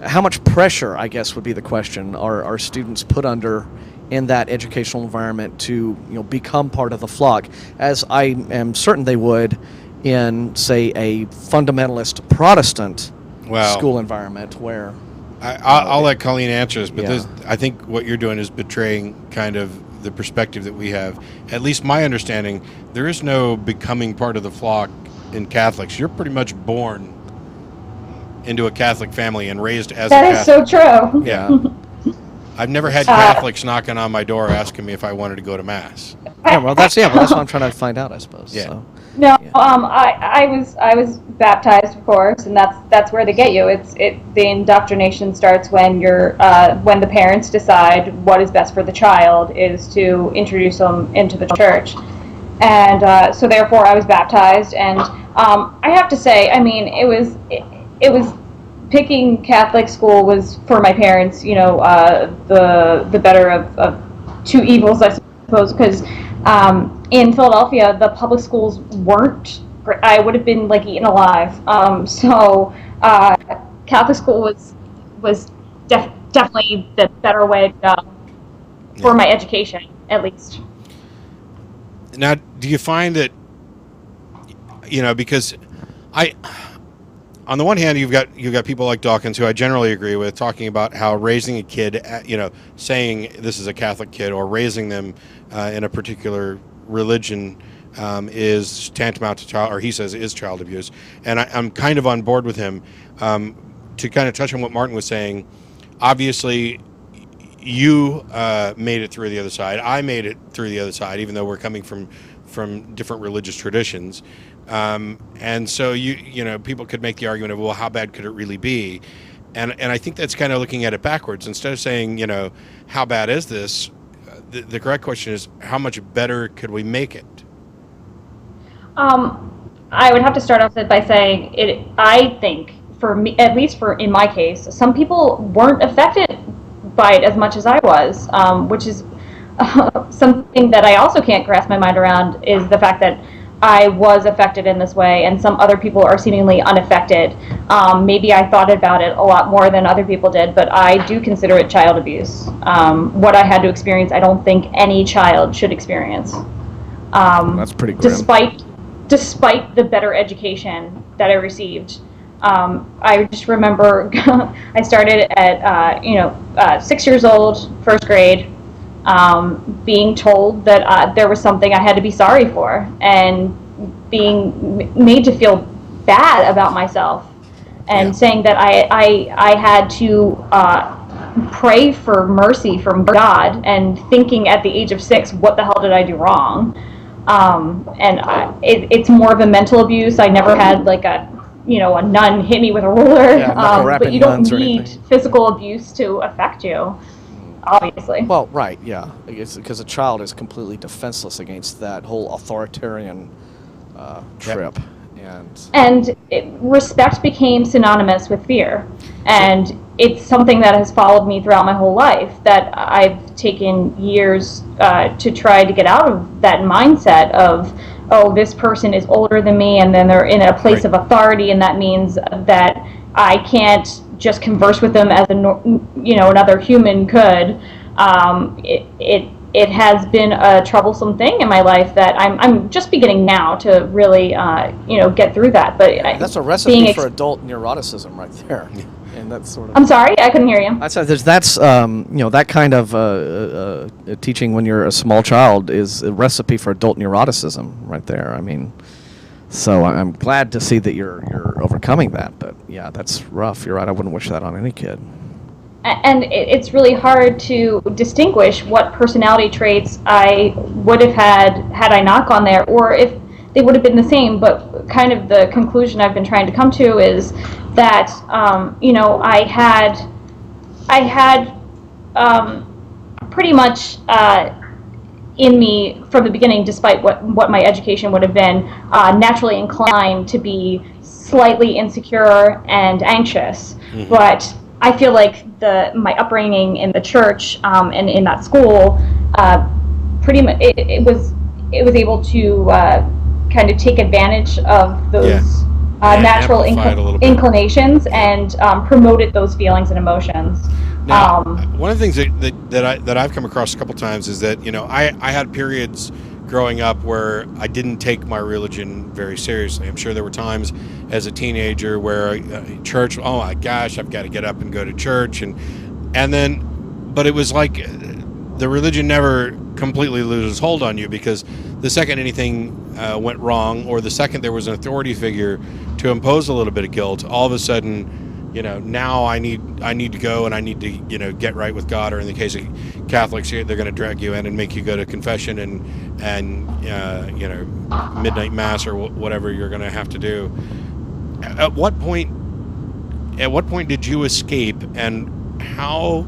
how much pressure, I guess, would be the question, are students put under in that educational environment to become part of the flock, as I am certain they would in, say, a fundamentalist Protestant school environment where... I'll let Colleen answer this, but Yeah. I think what you're doing is betraying kind of the perspective that we have. At least my understanding, there is no becoming part of the flock in Catholics. You're pretty much born into a Catholic family and raised as a That is so Catholic. true. Yeah. I've never had Catholics knocking on my door asking me if I wanted to go to Mass. that's what I'm trying to find out, I suppose. Yeah. So. No, Yeah. I was baptized, of course, and that's where they get you. The indoctrination starts when when the parents decide what is best for the child is to introduce them into the church, and so therefore I was baptized, and I have to say, it was picking Catholic school was for my parents, the better of two evils, I suppose, because. In Philadelphia, the public schools weren't great. I would have been eaten alive. So Catholic school was definitely the better way to go for my education, at least. Now, do you find that, because on the one hand, you've got people like Dawkins, who I generally agree with, talking about how raising a kid, saying this is a Catholic kid, or raising them in a particular religion is tantamount to child, or he says is child abuse. And I'm kind of on board with him. To kind of touch on what Martin was saying, obviously you made it through the other side. I made it through the other side, even though we're coming from different religious traditions. And so people could make the argument of, well, how bad could it really be? And I think that's kind of looking at it backwards. Instead of saying, how bad is this? The correct question is, how much better could we make it? I would have to start off by saying I think, for me, at least in my case, some people weren't affected by it as much as I was, which is something that I also can't grasp my mind around is the fact that I was affected in this way, and some other people are seemingly unaffected. Maybe I thought about it a lot more than other people did, but I do consider it child abuse. What I had to experience, I don't think any child should experience. That's pretty grim. Despite the better education that I received. I just remember I started at 6 years old, first grade, being told that there was something I had to be sorry for, and being made to feel bad about myself, and saying that I had to pray for mercy from God, and thinking at the age of 6, what the hell did I do wrong? It's more of a mental abuse. I never had like a nun hit me with a ruler, but you don't need physical abuse to affect you, obviously. Well, right, yeah, because a child is completely defenseless against that whole authoritarian trip. And respect became synonymous with fear, and it's something that has followed me throughout my whole life, that I've taken years to try to get out of that mindset of, oh, this person is older than me, and then they're in a place of authority, and that means that I can't just converse with them as another human could. It has been a troublesome thing in my life that I'm just beginning now to really get through that. But that's a recipe for adult neuroticism right there. And that's sort of. I'm sorry, I couldn't hear you. I said that's that kind of teaching when you're a small child is a recipe for adult neuroticism right there. I mean, so I'm glad to see that you're overcoming that. But yeah, that's rough. You're right. I wouldn't wish that on any kid. And it's really hard to distinguish what personality traits I would have had I not gone there, or if they would have been the same. But kind of the conclusion I've been trying to come to is that I had pretty much in me from the beginning, despite what my education would have been, naturally inclined to be slightly insecure and anxious. Mm-hmm. But I feel like my upbringing in the church and in that school, pretty much it was able to kind of take advantage of those natural inclinations and promoted those feelings and emotions. Now, one of the things that I've come across a couple times is that I had periods growing up where I didn't take my religion very seriously. I'm sure there were times as a teenager where church, oh my gosh, I've got to get up and go to church, and then, but it was like the religion never completely loses hold on you, because the second anything went wrong, or the second there was an authority figure to impose a little bit of guilt, all of a sudden, now I need to go and I need to, get right with God. Or in the case of Catholics, they're going to drag you in and make you go to confession and midnight mass or whatever you're going to have to do. At what point did you escape, and how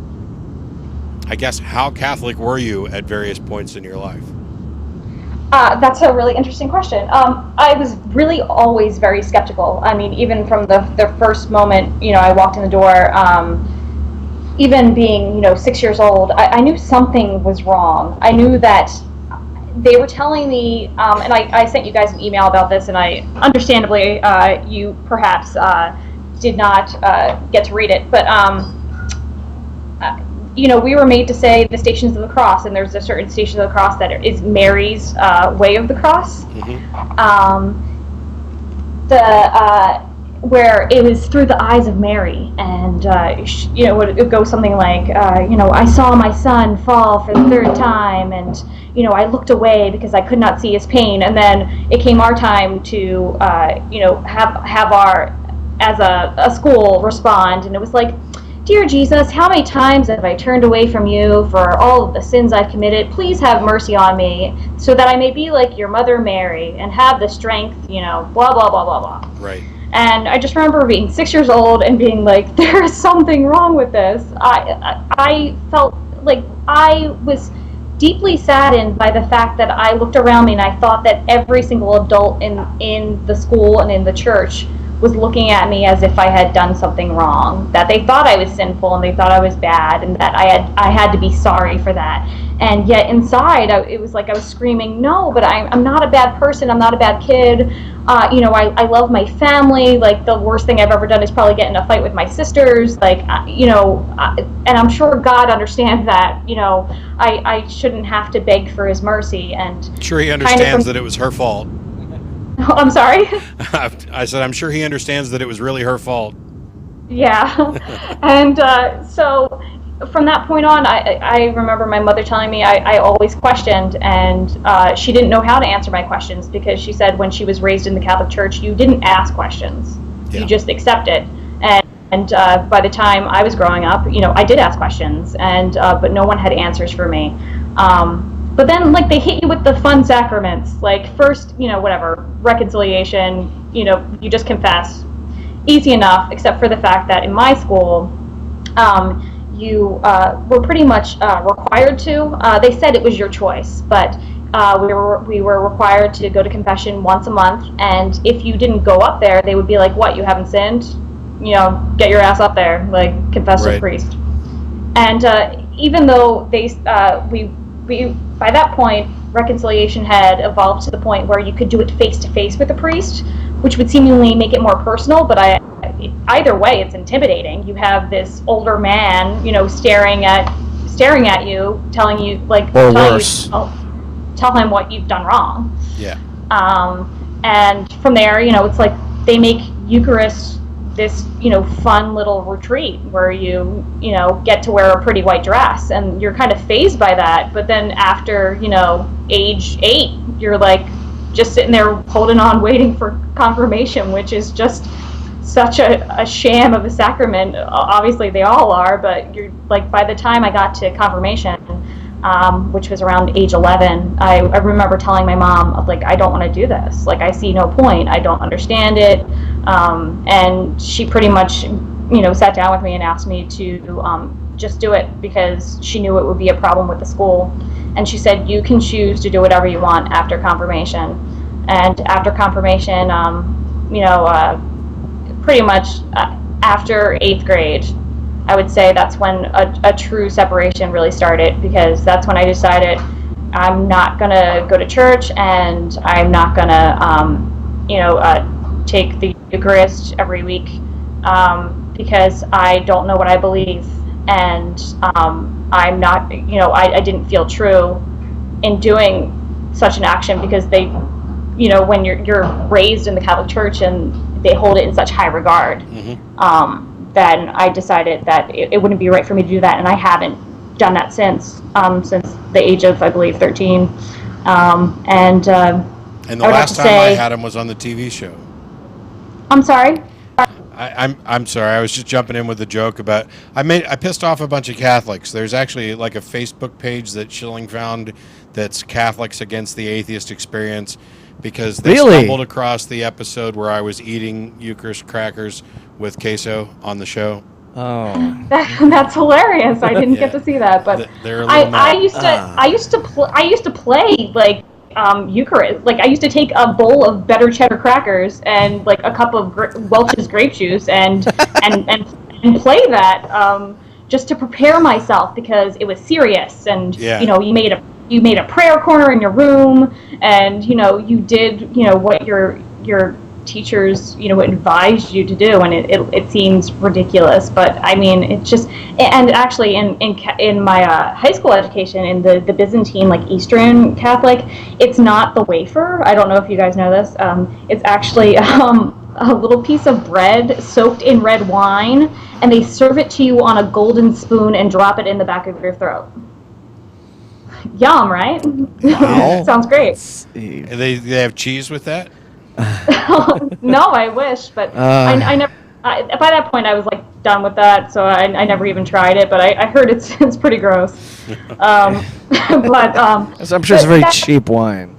Catholic were you at various points in your life? That's a really interesting question. I was really always very skeptical. I mean, even from the first moment, I walked in the door, even being, 6 years old, I knew something was wrong. I knew that they were telling me, and I sent you guys an email about this, and I, understandably, you perhaps did not get to read it, but we were made to say the Stations of the Cross, and there's a certain Station of the Cross that is Mary's way of the cross. Mm-hmm. Where it was through the eyes of Mary, and it would go something like, I saw my son fall for the third time, and I looked away because I could not see his pain, and then it came our time to have our, as a school, respond, and it was like, Dear Jesus, how many times have I turned away from you for all of the sins I've committed? Please have mercy on me, so that I may be like your mother Mary and have the strength, blah, blah, blah, blah, blah. Right. And I just remember being 6 years old and being like, there is something wrong with this. I felt like I was deeply saddened by the fact that I looked around me and I thought that every single adult in the school and in the church was looking at me as if I had done something wrong, that they thought I was sinful and they thought I was bad, and that I had to be sorry for that. And yet inside, it was like I was screaming, no, but I'm not a bad person, I'm not a bad kid, I love my family, like the worst thing I've ever done is probably get in a fight with my sisters, like, and I'm sure God understands that, I shouldn't have to beg for his mercy. And Sure, he understands that it was her fault. I'm sorry? I said, I'm sure he understands that it was really her fault. Yeah. And so from that point on, I remember my mother telling me I always questioned, and she didn't know how to answer my questions, because she said when she was raised in the Catholic Church, you didn't ask questions. Yeah. You just accept it. And by the time I was growing up, I did ask questions, and but no one had answers for me. But then, like, they hit you with the fun sacraments. Like, first, whatever, reconciliation, you just confess. Easy enough, except for the fact that in my school, you were pretty much required to. They said it was your choice, but we were required to go to confession once a month, and if you didn't go up there, they would be like, what, you haven't sinned? Get your ass up there, like, confess to the priest. And even though we by that point, reconciliation had evolved to the point where you could do it face to face with the priest, which would seemingly make it more personal, but either way, it's intimidating. You have this older man, staring at you, telling you, like, or worse, tell him what you've done wrong. Yeah. And from there, it's like they make Eucharist this, fun little retreat where you get to wear a pretty white dress, and you're kind of fazed by that. But then after, age 8, you're like just sitting there holding on, waiting for confirmation, which is just such a sham of a sacrament. Obviously they all are, but you're like, by the time I got to confirmation, which was around age 11, I remember telling my mom, like, I don't want to do this. Like, I see no point. I don't understand it. And she pretty much, sat down with me and asked me to just do it, because she knew it would be a problem with the school. And she said, you can choose to do whatever you want after confirmation. And after confirmation, pretty much after 8th grade, I would say that's when a true separation really started, because that's when I decided I'm not going to go to church, and I'm not going to, take the Eucharist every week, because I don't know what I believe, and I'm not, I didn't feel true in doing such an action, because they, when you're raised in the Catholic Church and they hold it in such high regard, then I decided that it wouldn't be right for me to do that, and I haven't done that since the age of, I believe, 13. And the last time I had him was on the TV show. I'm sorry? I'm sorry. I was just jumping in with a joke about I pissed off a bunch of Catholics. There's actually like a Facebook page that Schilling found that's Catholics Against the Atheist Experience, because they stumbled across the episode where I was eating Eucharist crackers with queso on the show. Oh, that's hilarious! I didn't get to see that, but they're a little I used to play like Eucharist. Like, I used to take a bowl of better cheddar crackers and like a cup of Welch's grape juice and play that just to prepare myself, because it was serious. And you made a prayer corner in your room, and you did what your teachers advised you to do, and it seems ridiculous, but I mean, it's just, and actually in my high school education in the Byzantine, like Eastern Catholic, it's not the wafer. I don't know if you guys know this. It's actually a little piece of bread soaked in red wine, and they serve it to you on a golden spoon and drop it in the back of your throat. Yum, right? Wow. Sounds great. They have cheese with that? No, I wish, but I never. By that point, I was like done with that, so I never even tried it. But I heard it's pretty gross. I'm sure it's a very cheap wine.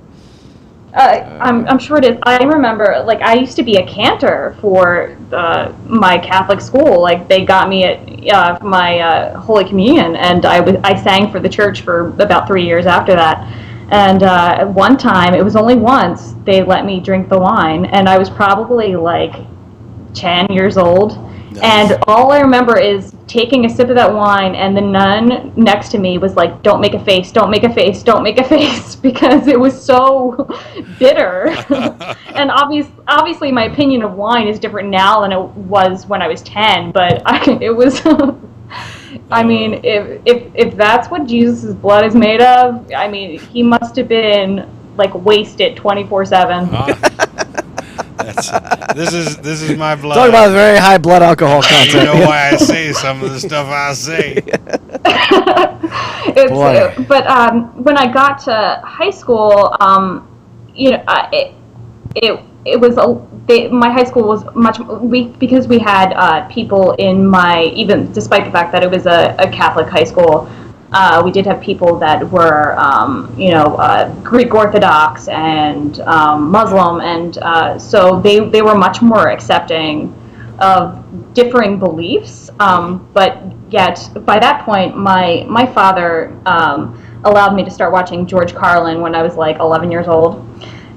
I'm sure it is. I remember, like, I used to be a cantor for my Catholic school. Like, they got me at my Holy Communion, and I sang for the church for about 3 years after that. And one time, it was only once, they let me drink the wine, and I was probably like 10 years old. Nice. And all I remember is taking a sip of that wine, and the nun next to me was like, "Don't make a face, don't make a face, don't make a face," because it was so bitter. And obviously my opinion of wine is different now than it was when I was 10, but it was... I mean, if that's what Jesus' blood is made of, I mean, he must have been like wasted 24/7. This is my blood. Talk about very high blood alcohol You content. know why I say some of the stuff I say. But when I got to high school, it was my high school was because we had people in even despite the fact that it was a Catholic high school. We did have people that were, Greek Orthodox and Muslim, and so they were much more accepting of differing beliefs. But yet, by that point, my father allowed me to start watching George Carlin when I was like 11 years old.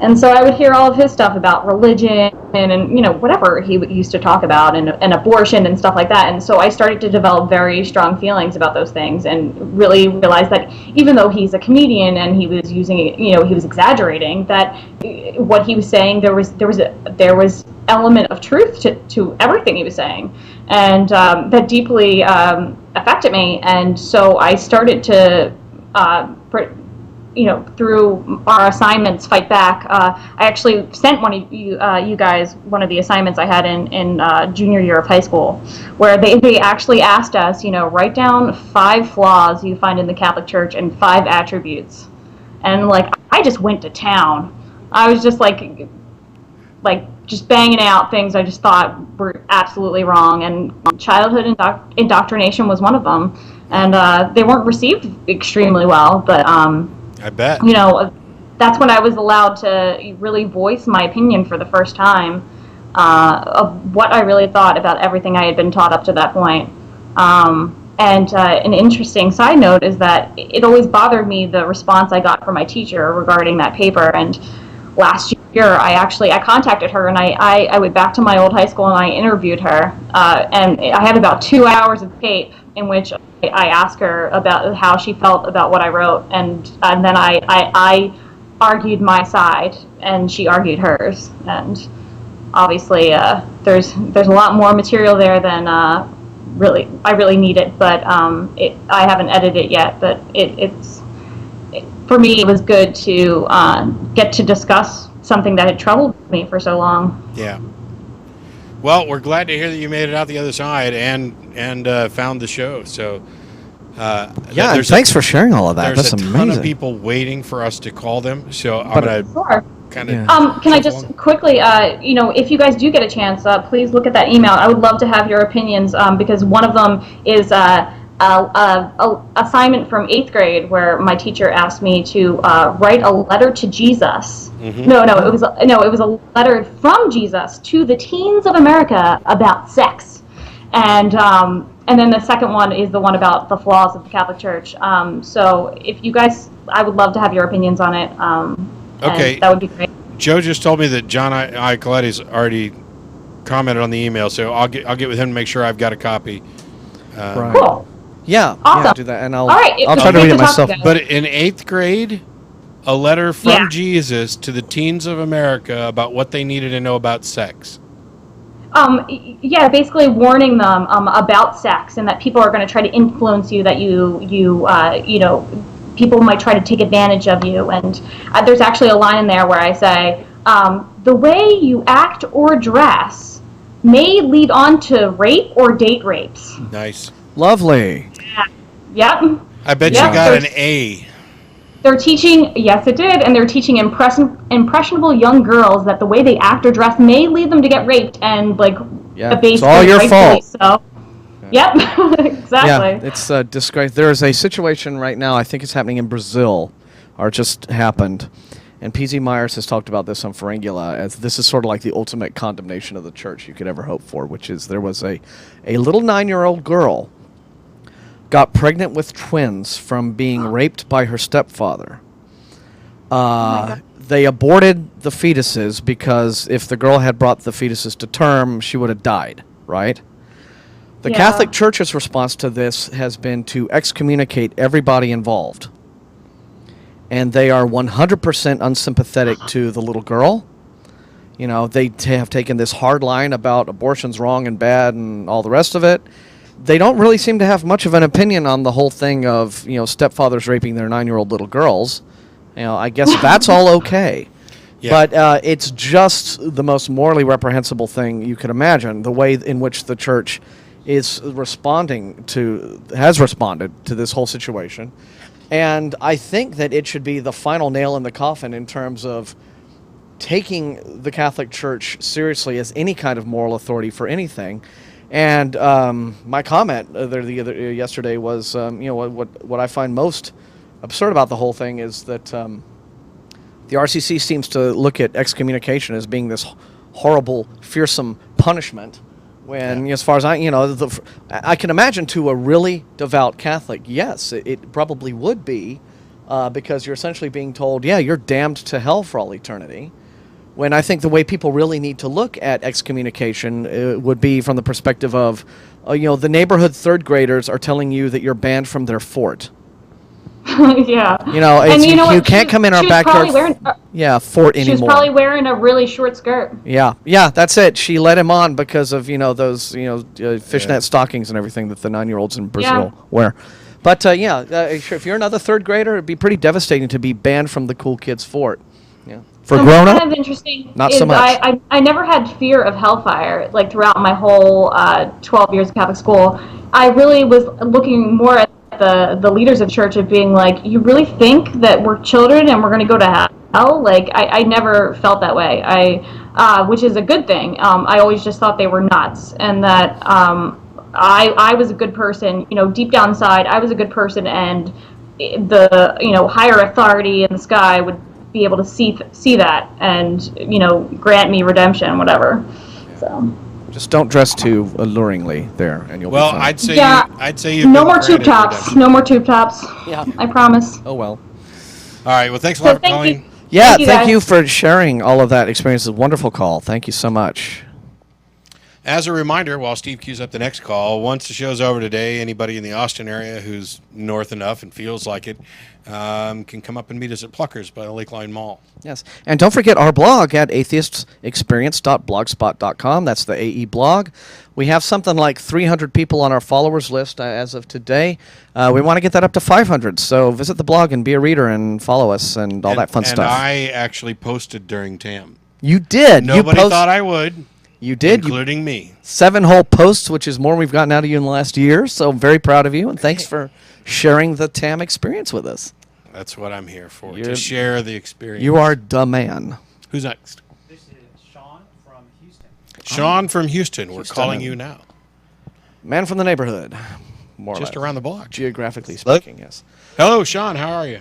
And so I would hear all of his stuff about religion and whatever he used to talk about and abortion and stuff like that. And so I started to develop very strong feelings about those things and really realized that even though he's a comedian and he was using, he was exaggerating, that what he was saying, there was element of truth to everything he was saying. And that deeply affected me. And so I started to through our assignments, fight back. I actually sent one of you guys one of the assignments I had in junior year of high school, where they actually asked us, write down 5 flaws you find in the Catholic Church and 5 attributes. And I just went to town. I was just just banging out things I just thought were absolutely wrong. And childhood indoctrination was one of them. And they weren't received extremely well, but I bet. That's when I was allowed to really voice my opinion for the first time of what I really thought about everything I had been taught up to that point. And an interesting side note is that it always bothered me the response I got from my teacher regarding that paper. And last year, I contacted her, and I went back to my old high school and I interviewed her. And I have about 2 hours of tape in which I asked her about how she felt about what I wrote, and then I argued my side, and she argued hers. And obviously, there's a lot more material there than I really need it, but I haven't edited it yet. But for me, it was good to get to discuss something that had troubled me for so long. Yeah. Well, we're glad to hear that you made it out the other side and found the show. So, and thanks for sharing all of that. There's That's a amazing. ton of people waiting for us to call them. So I'm gonna Sure. kind of. Can I just quickly, if you guys do get a chance, please look at that email. I would love to have your opinions because one of them is a assignment from 8th grade where my teacher asked me to write a letter to Jesus. Mm-hmm. No, it was a letter from Jesus to the teens of America about sex, and then the second one is the one about the flaws of the Catholic Church. So if you guys, I would love to have your opinions on it. Okay, that would be great. Joe just told me that John Icoletti's already commented on the email, so I'll get with him to make sure I've got a copy. Right. Cool. Yeah, Awesome. do that, and All right, I'll it's try to great read it to talk myself. to you. But in 8th grade, a letter from Yeah. Jesus to the teens of America about what they needed to know about sex. Yeah, basically warning them about sex and that people are going to try to influence you, that people might try to take advantage of you. And there's actually a line in there where I say, the way you act or dress may lead on to rape or date rapes. Nice. Lovely. Yep. I bet Yeah, you got an there's- A. They're teaching, yes it did, and they're teaching impressionable young girls that the way they act or dress may lead them to get raped and It's all your fault. So, yep, exactly. Yeah, it's a disgrace. There is a situation right now, I think it's happening in Brazil, or it just happened, and P.Z. Myers has talked about this on Ferengula, as this is sort of like the ultimate condemnation of the church you could ever hope for, which is there was a little 9-year-old girl got pregnant with twins from being raped by her stepfather. they aborted the fetuses because if the girl had brought the fetuses to term, she would have died, right? The Yeah. Catholic Church's response to this has been to excommunicate everybody involved. And they are 100% unsympathetic to the little girl. You know, they have taken this hard line about abortion's wrong and bad and all the rest of it. They don't really seem to have much of an opinion on the whole thing of, you know, stepfathers raping their 9-year-old little girls. You know, I guess that's all okay. Yeah. But it's just the most morally reprehensible thing you could imagine, the way in which the church has responded to this whole situation. And I think that it should be the final nail in the coffin in terms of taking the Catholic Church seriously as any kind of moral authority for anything. And my comment yesterday was, you know, what I find most absurd about the whole thing is that the RCC seems to look at excommunication as being this horrible, fearsome punishment. When, as far as I can imagine to a really devout Catholic, yes, it probably would be, because you're essentially being told, yeah, you're damned to hell for all eternity. When I think the way people really need to look at excommunication would be from the perspective of, the neighborhood third graders are telling you that you're banned from their fort. Yeah. You know, And you know you what? can't come in our she was backyard. probably wearing, Fort she anymore. was probably wearing a really short skirt. Yeah, that's it. She let him on because of those fishnet stockings and everything that the 9-year-olds in Brazil wear. But sure, if you're another third grader, it'd be pretty devastating to be banned from the cool kids' fort. Yeah, for grown up. Kind of interesting. Not is so much. I never had fear of hellfire like throughout my whole 12 years of Catholic school. I really was looking more at the leaders of church of being like, you really think that we're children and we're going to go to hell? Like, I never felt that way. Which is a good thing. I always just thought they were nuts, and that I was a good person. You know, deep down inside, I was a good person, and the higher authority in the sky would be able to see that and grant me redemption, whatever. So Just don't dress too alluringly there, and you'll be fine. I'd say you. No more tube tops. redemption. No more tube tops. Yeah. I promise. Oh well. All right. Well, thanks a lot for thank calling. you. Yeah, Thank thank you, you guys. for sharing all of that experience. It's a wonderful call. Thank you so much. As a reminder, while Steve queues up the next call, once the show's over today, anybody in the Austin area who's north enough and feels like it can come up and meet us at Pluckers by the Lakeline Mall. Yes. And don't forget our blog at atheistexperience.blogspot.com. That's the AE blog. We have something like 300 people on our followers list as of today. We want to get that up to 500. So visit the blog and be a reader and follow us and all that fun stuff. And I actually posted during TAM. You did. Nobody thought I would. You did. Including me. 7 whole posts, which is more than we've gotten out of you in the last year. So I'm very proud of you, and thanks for sharing the TAM experience with us. That's what I'm here for, to share the experience. You are the man. Who's next? This is Sean from Houston. Sean from Houston. We're Houston. calling you now. Man from the neighborhood. More or Just less. around the block. Geographically Hello? speaking, yes. Hello, Sean. How are you?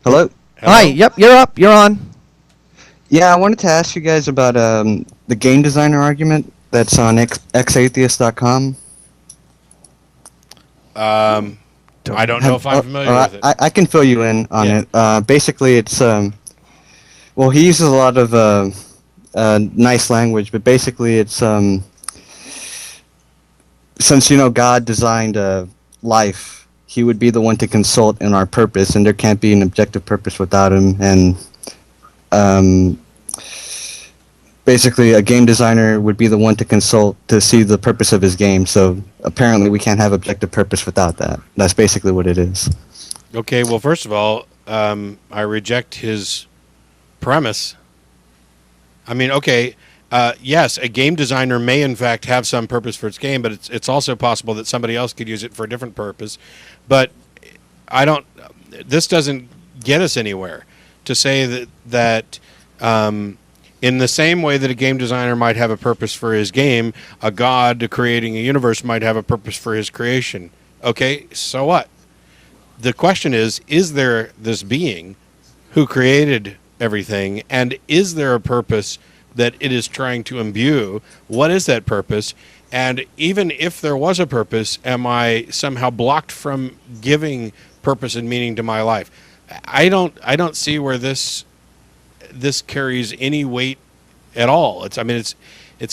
Hello. Hi, yep, you're up. You're on. Yeah, I wanted to ask you guys about the game designer argument that's on xatheist.com. I don't know if I'm familiar with it. I can fill you in on it. Basically, it's well, he uses a lot of nice language, but basically, it's since God designed life, he would be the one to consult in our purpose, and there can't be an objective purpose without him. And basically, a game designer would be the one to consult to see the purpose of his game. So apparently, we can't have objective purpose without that. That's basically what it is. Okay, well, first of all, I reject his premise. I mean, okay, yes, a game designer may in fact have some purpose for its game, but it's also possible that somebody else could use it for a different purpose. But this doesn't get us anywhere to say that in the same way that a game designer might have a purpose for his game, a god creating a universe might have a purpose for his creation. Okay, so what? The question is there this being who created everything, and is there a purpose that it is trying to imbue? What is that purpose? And even if there was a purpose, am I somehow blocked from giving purpose and meaning to my life? I don't see where this carries any weight at all. It's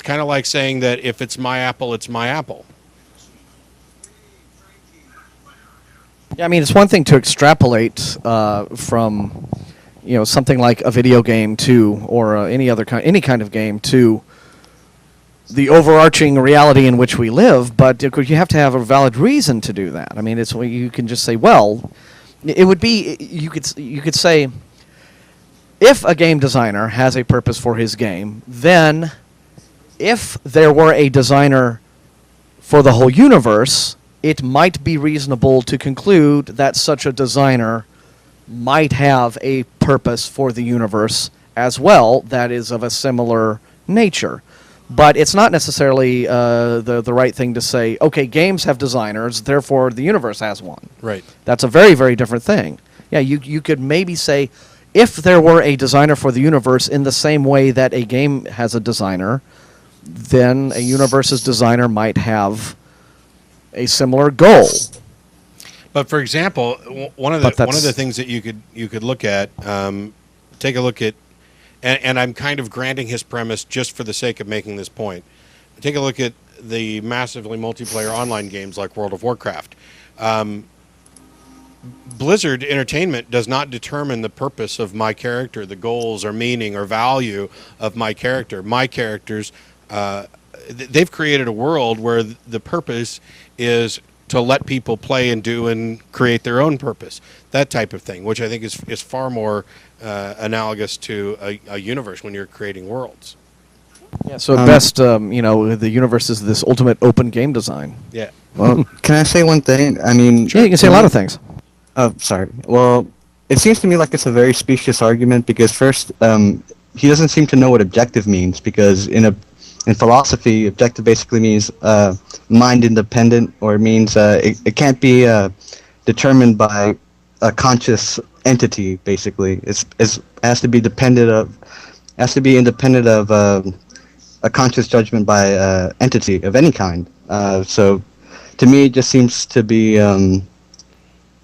kind of like saying that if it's my apple, it's my apple. Yeah, I mean, it's one thing to extrapolate from, something like a video game to, or any kind of game to the overarching reality in which we live. But you have to have a valid reason to do that. I mean, it's you can just say, well, it would be you could say, if a game designer has a purpose for his game, then if there were a designer for the whole universe, it might be reasonable to conclude that such a designer might have a purpose for the universe as well that is of a similar nature. But it's not necessarily the right thing to say, okay, games have designers, therefore the universe has one. Right. That's a very, very different thing. Yeah, you could maybe say, if there were a designer for the universe in the same way that a game has a designer, then a universe's designer might have a similar goal. But for example, one of the things that you could look at, take a look at, and I'm kind of granting his premise just for the sake of making this point. Take a look at the massively multiplayer online games like World of Warcraft. Blizzard Entertainment does not determine the purpose of my character, the goals or meaning or value of my character. My characters, they've created a world where the purpose is to let people play and do and create their own purpose. That type of thing, which I think is far more analogous to a universe when you're creating worlds. Yeah, so at best, the universe is this ultimate open game design. Yeah. Well, can I say one thing? I mean, Yeah, you can say a lot of things. Oh, sorry. Well, it seems to me like it's a very specious argument because first, he doesn't seem to know what objective means because in philosophy, objective basically means mind independent, or it means it can't be determined by a conscious entity. Basically, it has to be independent of a conscious judgment by entity of any kind. So, to me, it just seems to be.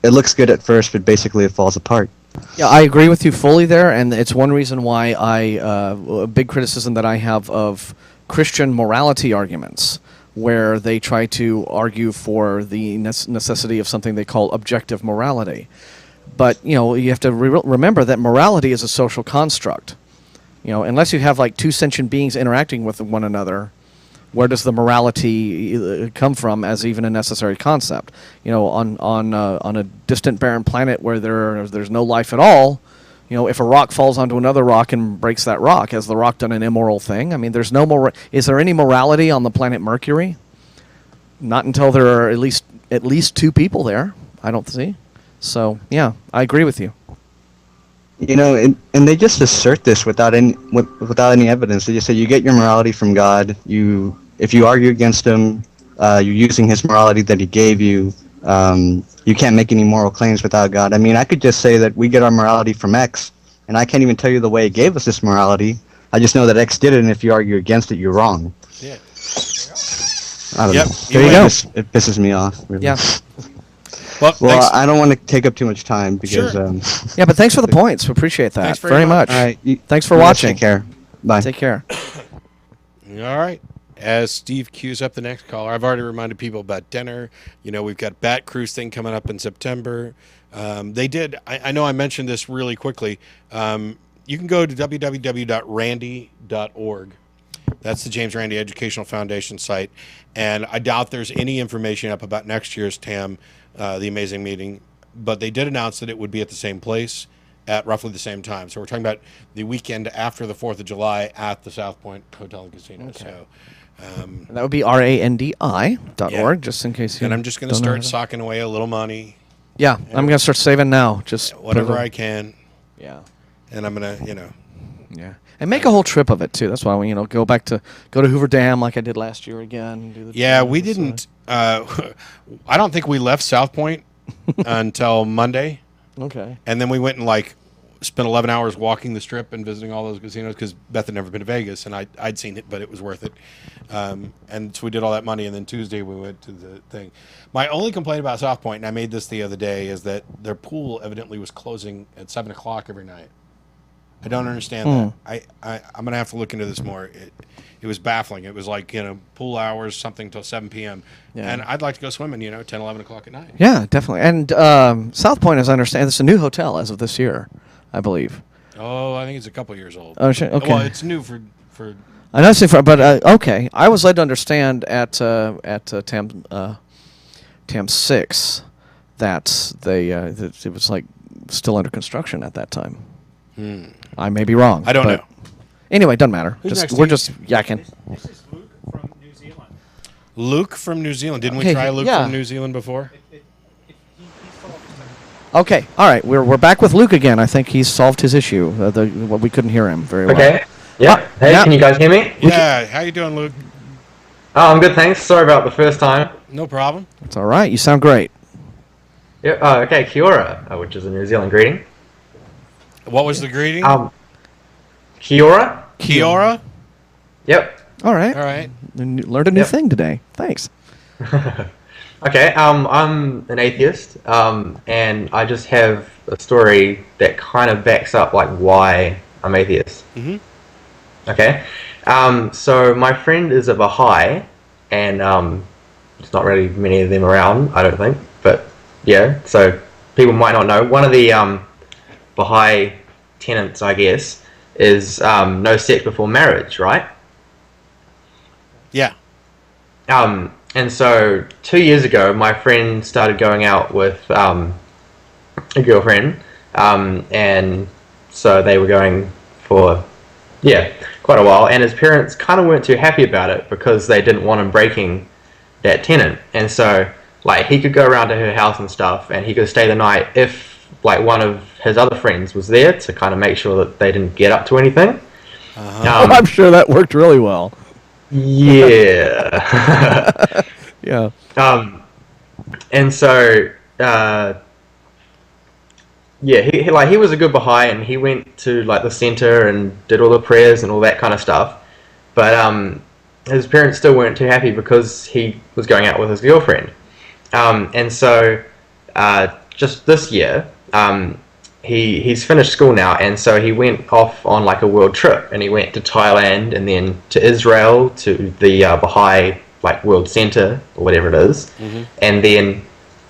It looks good at first, but basically it falls apart. Yeah, I agree with you fully there, and it's one reason why a big criticism that I have of Christian morality arguments, where they try to argue for the necessity of something they call objective morality. But, you have to remember that morality is a social construct. Unless you have like two sentient beings interacting with one another, where does the morality come from as even a necessary concept? On a distant barren planet where there's no life at all, if a rock falls onto another rock and breaks that rock, has the rock done an immoral thing? I mean, there's no more. Is there any morality on the planet Mercury? Not until there are at least two people there. I don't see. So yeah, I agree with you. And they just assert this without any evidence. They just say you get your morality from God. If you argue against him, you're using his morality that he gave you. You can't make any moral claims without God. I mean, I could just say that we get our morality from X, and I can't even tell you the way he gave us this morality. I just know that X did it, and if you argue against it, you're wrong. Yeah. I don't Yep. know. There you go. It pisses me off. Really. Yeah. Well, Well, thanks. I don't want to take up too much time because. Sure. Yeah, but thanks for the points. We appreciate that Thanks very very much. much. All right. Thanks for you guys watching. Take care. Bye. Take care. All right. As Steve queues up the next caller, I've already reminded people about dinner. We've got Bat Cruise thing coming up in September. They did. I know I mentioned this really quickly. You can go to www.randy.org. That's the James Randi Educational Foundation site. And I doubt there's any information up about next year's TAM, the amazing meeting. But they did announce that it would be at the same place at roughly the same time. So we're talking about the weekend after the 4th of July at the South Point Hotel and Casino. Okay. So, And that would be randi.org, just in case you. and I'm just going to don't know start that. socking away a little money, Yeah, I'm gonna start saving now. Just put whatever it- I can. Yeah. And I'm going to, Yeah, and make a whole trip of it too. That's why we, go to Hoover Dam like I did last year again. Do the yeah, tours, we didn't. I don't think we left South Point until Monday. Okay. And then we went and spent 11 hours walking the strip and visiting all those casinos because Beth had never been to Vegas, and I'd seen it, but it was worth it. And so we did all that money, and then Tuesday we went to the thing. My only complaint about South Point, and I made this the other day, is that their pool evidently was closing at 7 o'clock every night. I don't understand that. I'm going to have to look into this more. It was baffling. It was like, pool hours, something till 7 p.m. Yeah. And I'd like to go swimming, 10, 11 o'clock at night. Yeah, definitely. And South Point, as I understand, it's a new hotel as of this year, I believe. Oh, I think it's a couple years old. Oh, okay. Well, it's new for I know, but okay. I was led to understand at TAM 6 that that it was like still under construction at that time. I may be wrong. I don't know. Anyway, doesn't matter. Who's next, We're Steve? just yakking. This is Luke from New Zealand. Luke from New Zealand. Didn't we Okay, try Luke yeah. from New Zealand before? He solved it. Okay, all right. We're back with Luke again. I think he's solved his issue. We couldn't hear him very well. Okay. Yeah. Hey, yeah. can you guys hear me? Yeah. How you doing, Luke? Oh, I'm good, thanks. Sorry about the first time. No problem. It's all right. You sound great. Yeah. Okay. Kia ora, which is a New Zealand greeting. What was the greeting? Kia ora. Kia ora? Yep. All right. All right. Learned a new thing today. Thanks. Okay. I'm an atheist, and I just have a story that kind of backs up like why I'm atheist. Mm-hmm. Okay. So my friend is a Baha'i, and there's not really many of them around, I don't think. But yeah, so people might not know. One of the Baha'i tenets, I guess, is no sex before marriage, right? Yeah. And so 2 years ago, my friend started going out with a girlfriend, and so they were going for, quite a while, and his parents kind of weren't too happy about it because they didn't want him breaking that tenet. And so, like, he could go around to her house and stuff, and he could stay the night if, like, one of his other friends was there to kind of make sure that they didn't get up to anything. I'm sure that worked really well. Yeah. Yeah. And so, he was a good Baha'i, and he went to like the center and did all the prayers and all that kind of stuff. But his parents still weren't too happy because he was going out with his girlfriend. And so, just this year, he's finished school now, and so he went off on like a world trip, and he went to Thailand and then to Israel to the Baha'i like World Center or whatever it is, and then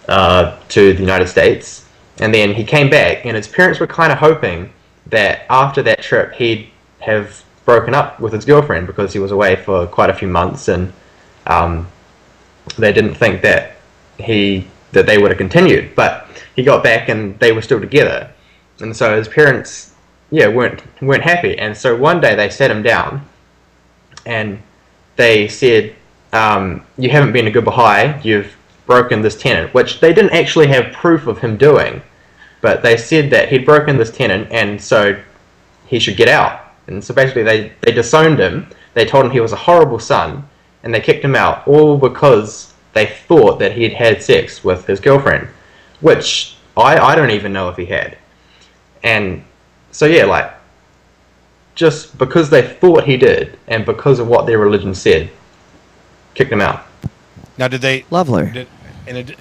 to the United States, and then he came back, and his parents were kind of hoping that after that trip he'd have broken up with his girlfriend because he was away for quite a few months, and they didn't think that they would have continued, but he got back and they were still together, and so his parents weren't happy, and so one day they sat him down and they said, you haven't been a good Baha'i, you've broken this tenet, which they didn't actually have proof of him doing, but they said that he'd broken this tenet and so he should get out. And so basically they disowned him, they told him he was a horrible son, and they kicked him out, all because they thought that he'd had sex with his girlfriend, which I don't even know if he had. And so just because they thought he did, and because of what their religion said, kicked him out. Now, did they... Lovely.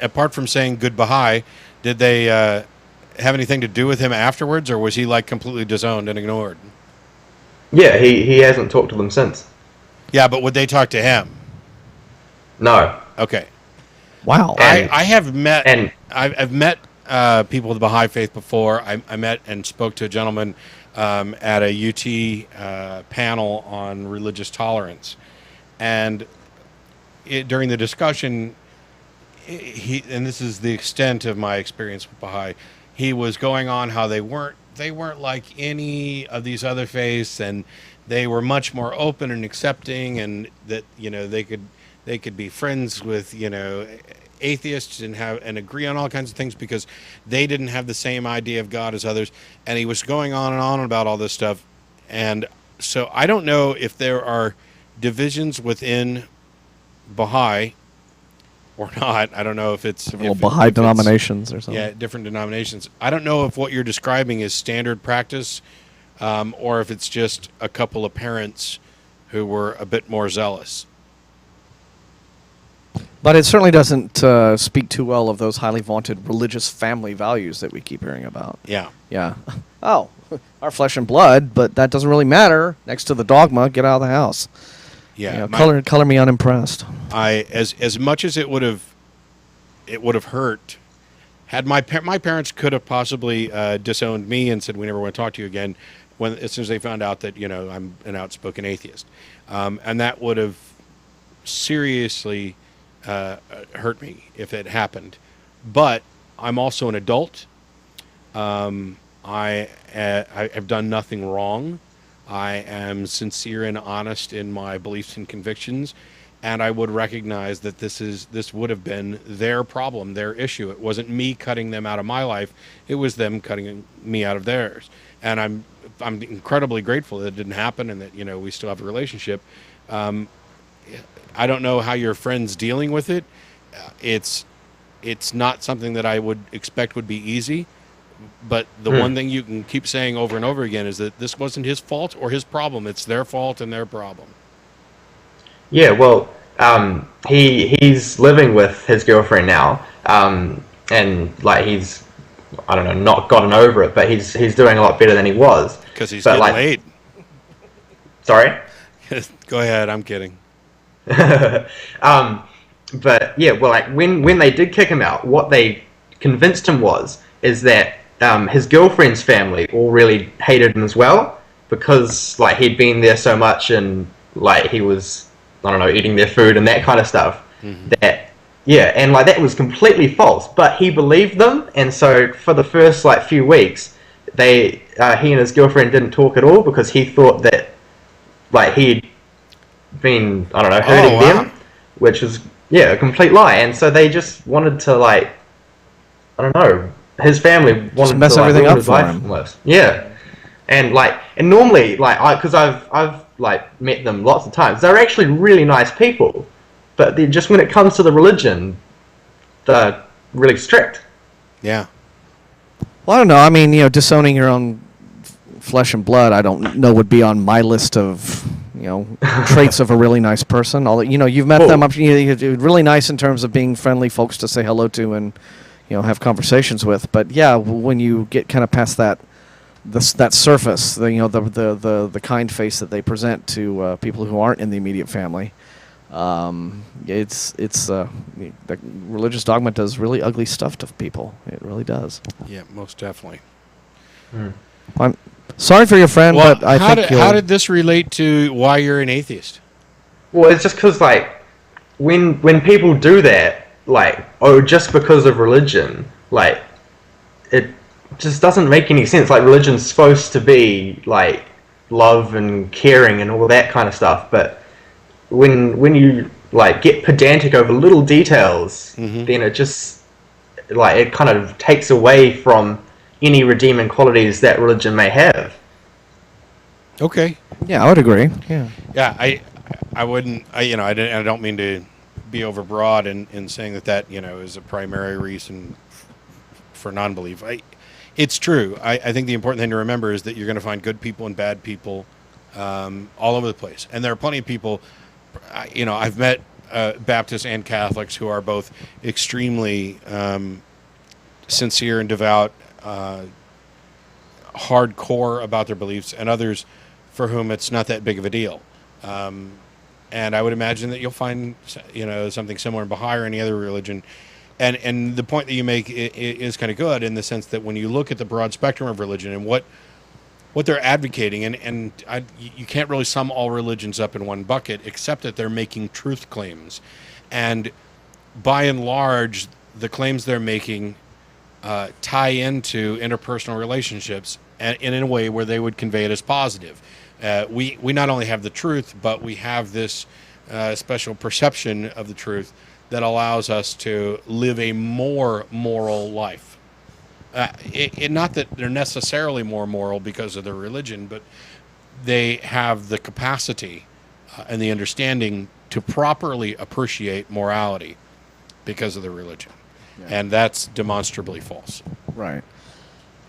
Apart from saying good Baha'i, did they have anything to do with him afterwards, or was he like completely disowned and ignored? Yeah, he hasn't talked to them since. Yeah, but would they talk to him? No. Okay. Wow. I have met... I've met people with the Baha'i faith before. I met and spoke to a gentleman at a UT panel on religious tolerance. And during the discussion, and this is the extent of my experience with Baha'i, he was going on how they weren't like any of these other faiths, and they were much more open and accepting, and that they could be friends with atheists and agree on all kinds of things because they didn't have the same idea of God as others. And he was going on and on about all this stuff. And so I don't know if there are divisions within Baha'i or not. I don't know if it's Little Baha'i denominations or something. Yeah, different denominations. I don't know if what you're describing is standard practice, or if it's just a couple of parents who were a bit more zealous. But it certainly doesn't speak too well of those highly vaunted religious family values that we keep hearing about. Yeah. Yeah. Oh, our flesh and blood, but that doesn't really matter. Next to the dogma, get out of the house. Yeah. Color me unimpressed. As much as it would have hurt, had my parents could have possibly disowned me and said we never want to talk to you again, as soon as they found out that I'm an outspoken atheist, and that would have seriously hurt me if it happened. But I'm also an adult. I have done nothing wrong. I am sincere and honest in my beliefs and convictions, and I would recognize that this would have been their problem, their issue. It wasn't me cutting them out of my life; it was them cutting me out of theirs. And I'm incredibly grateful that it didn't happen, and that we still have a relationship. I don't know how your friend's dealing with it. It's not something that I would expect would be easy. But the one thing you can keep saying over and over again is that this wasn't his fault or his problem. It's their fault and their problem. Yeah, well, he's living with his girlfriend now, and like he's, I don't know, not gotten over it, but he's doing a lot better than he was. Because he's getting laid. Sorry? Go ahead, I'm kidding. But yeah, well, like when they did kick him out, what they convinced him is that his girlfriend's family all really hated him as well, because like he'd been there so much and like he was, I don't know, eating their food and that kind of stuff. Mm-hmm. And like that was completely false, but he believed them, and so for the first like few weeks, he and his girlfriend didn't talk at all because he thought that like he'd been, I don't know, hurting them, which was a complete lie, and so they just wanted to like, I don't know, his family wanted to mess everything up for him. Almost. Yeah, and normally because I've like met them lots of times, they're actually really nice people, but just when it comes to the religion, they're really strict. Yeah. Well, I don't know. I mean, disowning your own flesh and blood, I don't know would be on my list of traits of a really nice person. Although you've met them, you're really nice in terms of being friendly folks to say hello to and have conversations with. But yeah, when you get kind of past that surface, the kind face that they present to people who aren't in the immediate family, the religious dogma does really ugly stuff to people. It really does. Yeah, most definitely. I'm sorry for your friend, but how did this relate to why you're an atheist? Well, it's just because like when people do that, like, just because of religion, like, it just doesn't make any sense. Like, religion's supposed to be like love and caring and all that kind of stuff, but when you like get pedantic over little details, then it just like it kind of takes away from any redeeming qualities that religion may have. Okay. Yeah, I would agree. Yeah. Yeah, I wouldn't. I don't mean to be overbroad in saying that is a primary reason for non-belief. It's true. I think the important thing to remember is that you're going to find good people and bad people all over the place, and there are plenty of people. I've met Baptists and Catholics who are both extremely sincere and devout, hardcore about their beliefs, and others for whom it's not that big of a deal. And I would imagine that you'll find something similar in Baha'i or any other religion. And the point that you make is kind of good in the sense that when you look at the broad spectrum of religion and what they're advocating, you can't really sum all religions up in one bucket, except that they're making truth claims. And by and large, the claims they're making tie into interpersonal relationships and in a way where they would convey it as positive. We not only have the truth, but we have this special perception of the truth that allows us to live a more moral life. Not that they're necessarily more moral because of their religion, but they have the capacity and the understanding to properly appreciate morality. because of their religion. And that's demonstrably false. Right.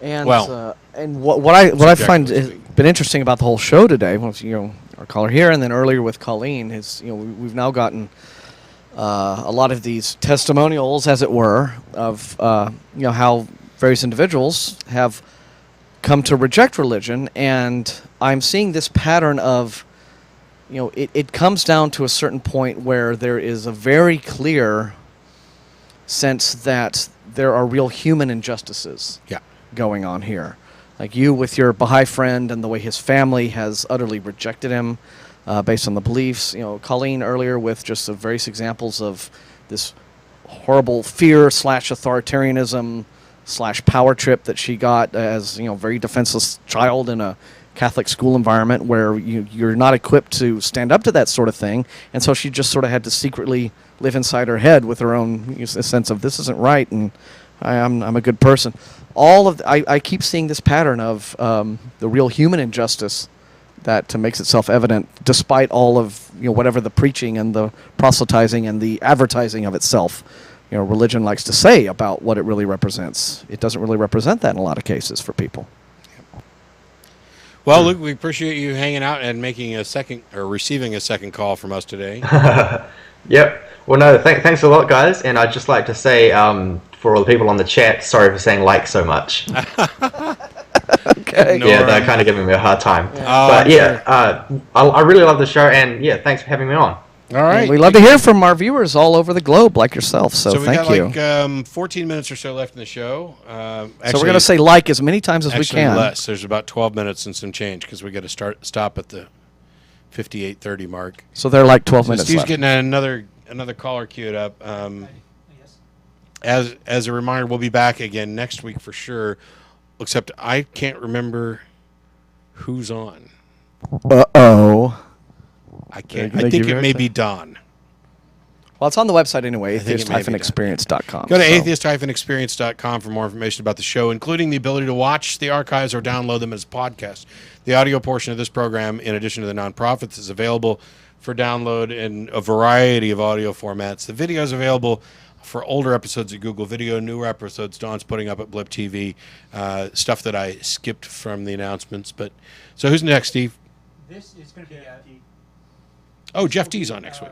And Well, and what I find has speaking. been interesting about the whole show today, was, our caller here, and then earlier with Colleen, is we've now gotten a lot of these testimonials, as it were, of how various individuals have come to reject religion, and I'm seeing this pattern of it comes down to a certain point where there is a very clear sense that there are real human injustices going on here. Like you with your Baha'i friend and the way his family has utterly rejected him based on the beliefs. Colleen earlier with just some various examples of this horrible fear / authoritarianism / power trip that she got as very defenseless child in a Catholic school environment where you're not equipped to stand up to that sort of thing, and so she just sort of had to secretly live inside her head with her own sense of this isn't right and I'm a good person. I keep seeing this pattern of the real human injustice that makes itself evident despite all of whatever the preaching and the proselytizing and the advertising of itself religion likes to say about what it really represents. It doesn't really represent that in a lot of cases for people. Well, Luke, we appreciate you hanging out and making receiving a second call from us today. Yep. Well, no, thanks a lot, guys. And I'd just like to say, for all the people on the chat, sorry for saying like so much. Okay. Yeah, they're kind of giving me a hard time. Oh, But I really love the show, and thanks for having me on. All right. And we love to hear from our viewers all over the globe like yourself, so we thank got you. like 14 minutes or so left in the show. So we're going to say like as many times as we actually can. less. There's about 12 minutes and some change because we got to stop at the 58:30 mark. So they're like 12 minutes Steve's left. getting another caller queued up. Yes. As a reminder, we'll be back again next week for sure. Except I can't remember who's on. Uh-oh. I can't. They're gonna I think give you it a may time. be Don. Well, it's on the website anyway, I think it may be atheist-experience.com. Go to so. atheist-experience.com for more information about the show, including the ability to watch the archives or download them as podcasts. The audio portion of this program, in addition to the nonprofits, is available for download in a variety of audio formats. The video is available for older episodes at Google Video, newer episodes Don's putting up at Blip TV, stuff that I skipped from the announcements. So who's next, Steve? This is going to be Oh, Jeff D's on next week.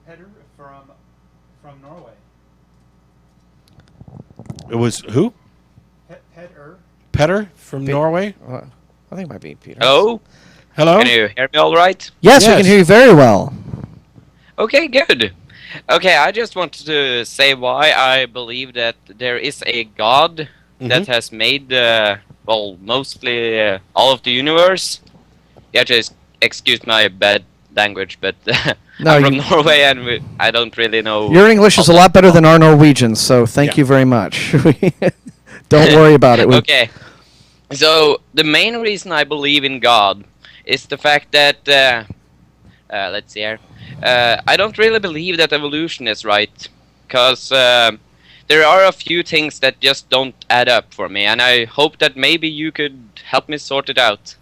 Petter from Norway. It was who? Petter. Petter from Norway? I think it might be Peter. Hello? Hello? Can you hear me all right? Yes, we can hear you very well. Okay, good. Okay, I just wanted to say why I believe that there is a God that has made, mostly all of the universe. Yeah, just excuse my bad language, but No, I'm from Norway and I don't really know. Your English is a lot better than our Norwegian, so thank you very much. Don't worry about it. Okay. So, the main reason I believe in God is the fact that, let's see here. I don't really believe that evolution is right, because there are a few things that just don't add up for me, and I hope that maybe you could help me sort it out.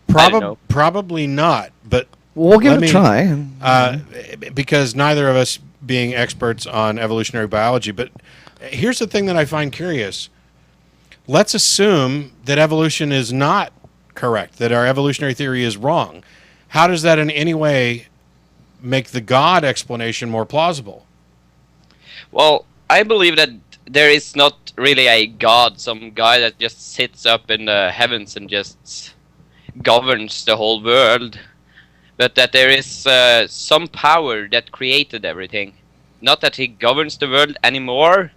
Probably not, but we'll give it a try. Because neither of us being experts on evolutionary biology, but here's the thing that I find curious. Let's assume that evolution is not correct, that our evolutionary theory is wrong. How does that in any way make the God explanation more plausible? Well, I believe that there is not really a God, some guy that just sits up in the heavens and just governs the whole world, but that there is some power that created everything. Not that he governs the world anymore,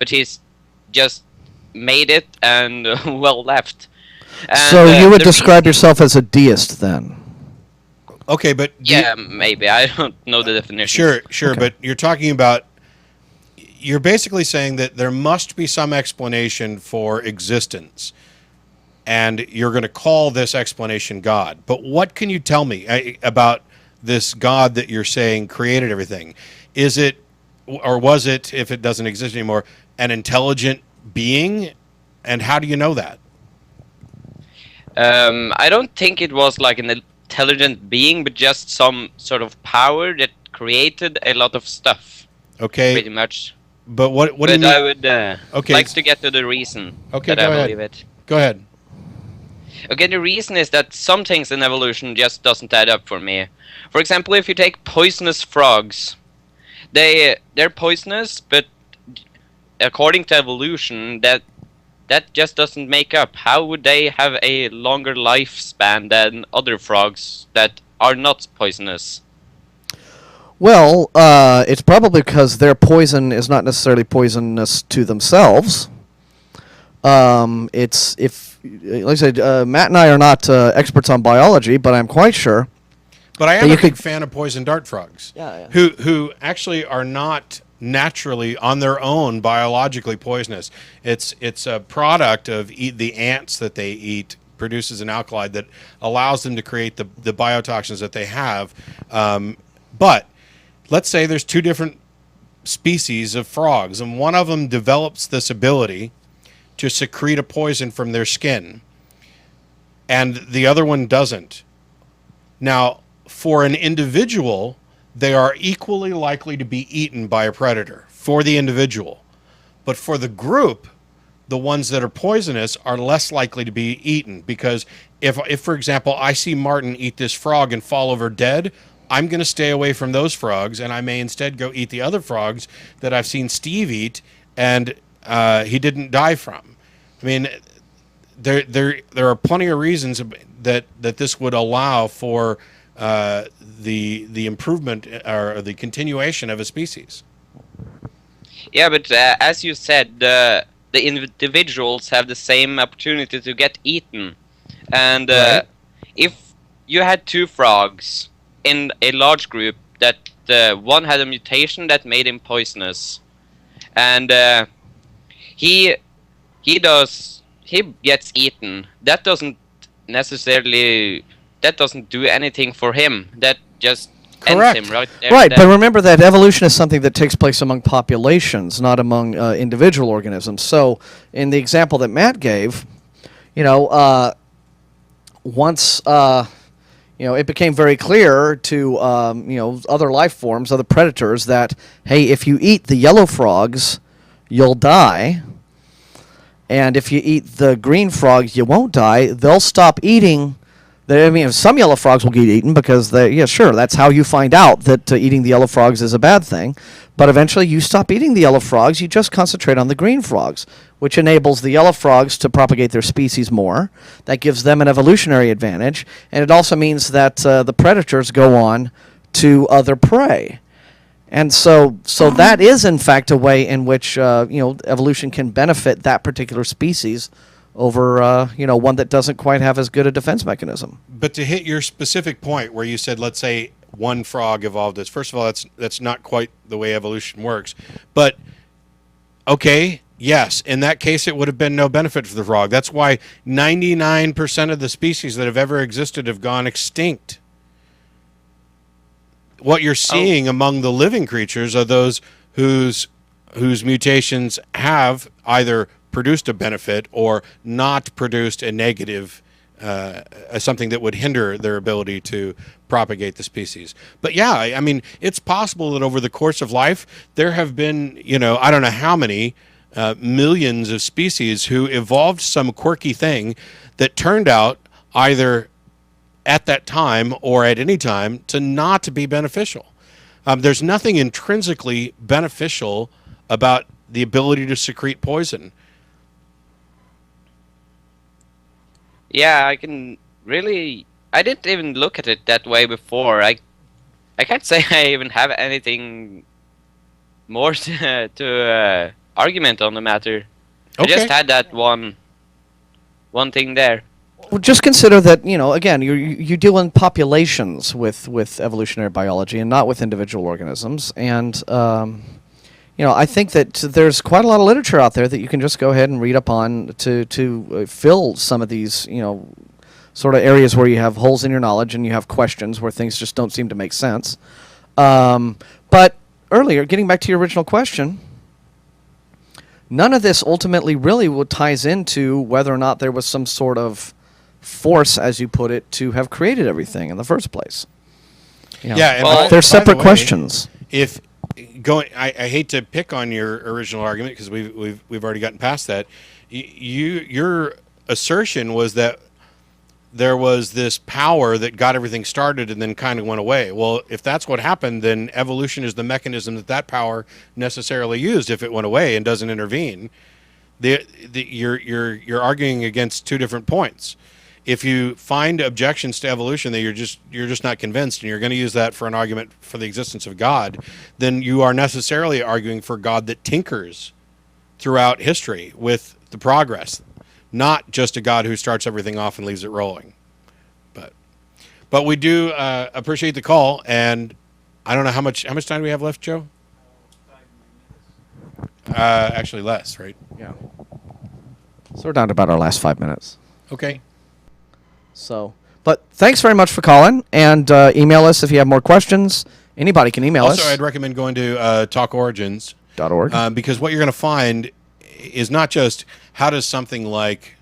but he's just made it and well left. And, so you would describe yourself as a deist then? Okay, but yeah, maybe I don't know the definition. Sure, but you're talking about. You're basically saying that there must be some explanation for existence, and you're going to call this explanation God. But what can you tell me about this God that you're saying created everything? Is it, or was it, if it doesn't exist anymore, an intelligent being? And how do you know that? I don't think it was like an intelligent being, but just some sort of power that created a lot of stuff. Okay. pretty much. But what do you But mean? I would Okay, like to get to the reason Okay, that go I ahead. believe it. Go ahead. Okay, the reason is that some things in evolution just doesn't add up for me. For example, if you take poisonous frogs, they're poisonous, but according to evolution, that just doesn't make up. How would they have a longer lifespan than other frogs that are not poisonous? Well, it's probably because their poison is not necessarily poisonous to themselves. It's if, like I said, Matt and I are not experts on biology, but I'm quite sure. But I am But a you big could- fan of poison dart frogs. Yeah. Who actually are not naturally on their own biologically poisonous. It's a product of the ants that they eat produces an alkali that allows them to create the biotoxins that they have. But let's say there's two different species of frogs, and one of them develops this ability to secrete a poison from their skin, and the other one doesn't. Now, for an individual, they are equally likely to be eaten by a predator for the individual. But for the group, the ones that are poisonous are less likely to be eaten, because if for example, I see Martin eat this frog and fall over dead, I'm going to stay away from those frogs, and I may instead go eat the other frogs that I've seen Steve eat and he didn't die from. I mean, there are plenty of reasons that this would allow for the improvement or the continuation of a species. Yeah, but as you said, the individuals have the same opportunity to get eaten, and Right. if you had two frogs in a large group that one had a mutation that made him poisonous, and he gets eaten, that doesn't do anything for him. That just Correct. ends him right there. Right, and but then. remember that evolution is something that takes place among populations, not among individual organisms. So, in the example that Matt gave, once it became very clear to other life forms, other predators, that hey, if you eat the yellow frogs, you'll die, and if you eat the green frogs, you won't die. They'll stop eating. Some yellow frogs will get eaten because that's how you find out that eating the yellow frogs is a bad thing. But eventually you stop eating the yellow frogs, you just concentrate on the green frogs, which enables the yellow frogs to propagate their species more. That gives them an evolutionary advantage, and it also means that the predators go on to other prey. And so that is in fact a way in which evolution can benefit that particular species over one that doesn't quite have as good a defense mechanism. But to hit your specific point where you said, let's say one frog evolved this, first of all, that's not quite the way evolution works. But okay, yes, in that case it would have been no benefit for the frog. That's why 99% of the species that have ever existed have gone extinct. What you're seeing among the living creatures are those whose mutations have either produced a benefit or not produced a negative, something that would hinder their ability to propagate the species. But yeah, I mean, it's possible that over the course of life, there have been, I don't know how many millions of species who evolved some quirky thing that turned out either at that time or at any time to not be beneficial. There's nothing intrinsically beneficial about the ability to secrete poison. Yeah, I didn't even look at it that way before. I can't say I even have anything more to argument on the matter. I just had that one thing there. Well, just consider that, again, you deal in populations with evolutionary biology and not with individual organisms. And, I think that there's quite a lot of literature out there that you can just go ahead and read up on to fill some of these, sort of areas where you have holes in your knowledge and you have questions where things just don't seem to make sense. But earlier, getting back to your original question, none of this ultimately really ties into whether or not there was some sort of force, as you put it, to have created everything in the first place. Yeah, and Well, by they're the separate way, questions. If I hate to pick on your original argument because we've already gotten past that. Your assertion was that there was this power that got everything started and then kind of went away. Well, if that's what happened, then evolution is the mechanism that power necessarily used. If it went away and doesn't intervene, you're arguing against two different points. If you find objections to evolution that you're just not convinced, and you're going to use that for an argument for the existence of God, then you are necessarily arguing for God that tinkers throughout history with the progress, not just a God who starts everything off and leaves it rolling. But we do appreciate the call, and I don't know how much time do we have left, Joe? Actually less, right? Yeah. So we're down to about our last 5 minutes. Okay. So, but thanks very much for calling, and email us if you have more questions. Anybody can email us. Also, I'd recommend going to talkorigins.org because what you're going to find is not just how does something like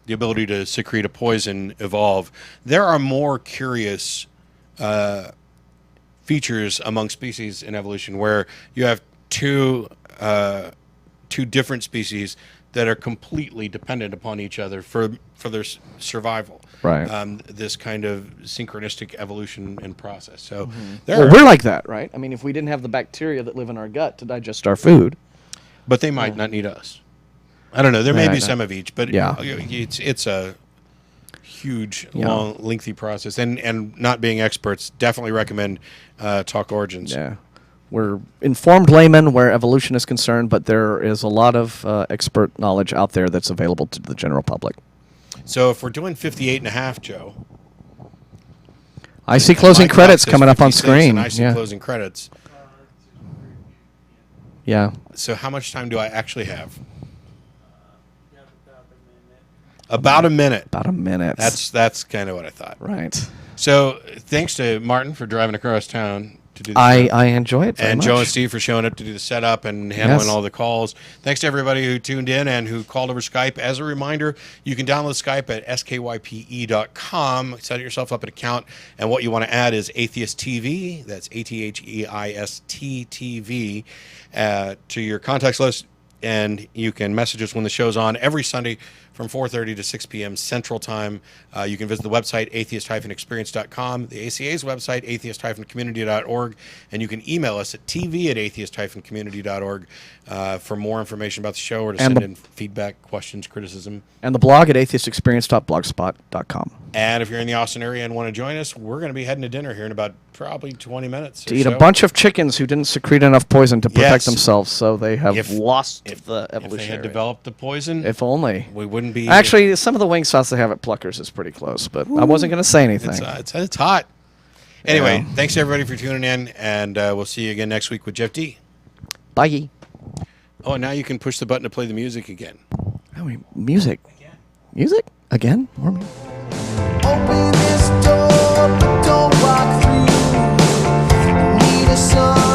the ability to secrete a poison evolve. There are more curious features among species in evolution where you have two different species that are completely dependent upon each other for their survival. Right. This kind of synchronistic evolution and process. So well, we're like that, right? I mean, if we didn't have the bacteria that live in our gut to digest our food. But they might not need us. I don't know. There may be some of each, but yeah. It's a huge, long, lengthy process. And not being experts, definitely recommend Talk Origins. Yeah. We're informed laymen where evolution is concerned, but there is a lot of expert knowledge out there that's available to the general public. So if we're doing 58.5, Joe. I see closing credits coming up on screen. And I see closing credits. Yeah. So how much time do I actually have? About a minute. About a minute. That's kind of what I thought. Right. So thanks to Martin for driving across town to do the I enjoy it very and much. Joe and Steve for showing up to do the setup and handling all the calls. Thanks to everybody who tuned in and who called over Skype. As a reminder, you can download Skype at skype.com. Set yourself up an account, and what you want to add is Atheist TV. That's ATHEIST TV to your contacts list, and you can message us when the show's on every Sunday from 4:30 to 6 p.m. Central Time. You can visit the website, atheist-experience.com, the ACA's website, atheist-community.org, and you can email us at tv@atheist-community.org for more information about the show or to send in feedback, questions, criticism. And the blog at atheistexperience.blogspot.com. And if you're in the Austin area and want to join us, we're going to be heading to dinner here in about probably 20 minutes. To eat a bunch of chickens who didn't secrete enough poison to protect Yes. themselves, so they have lost the If they evolutionary. had developed the poison, If only. we wouldn't be... Actually, some of the wing sauce they have at Pluckers is pretty close, but I wasn't going to say anything. It's hot. Anyway, Yeah. thanks everybody for tuning in, and we'll see you again next week with Jeff D. Bye. Oh, and now you can push the button to play the music again. Oh, music. Music? Again? More music. Open this door, but don't walk through. Need a sun.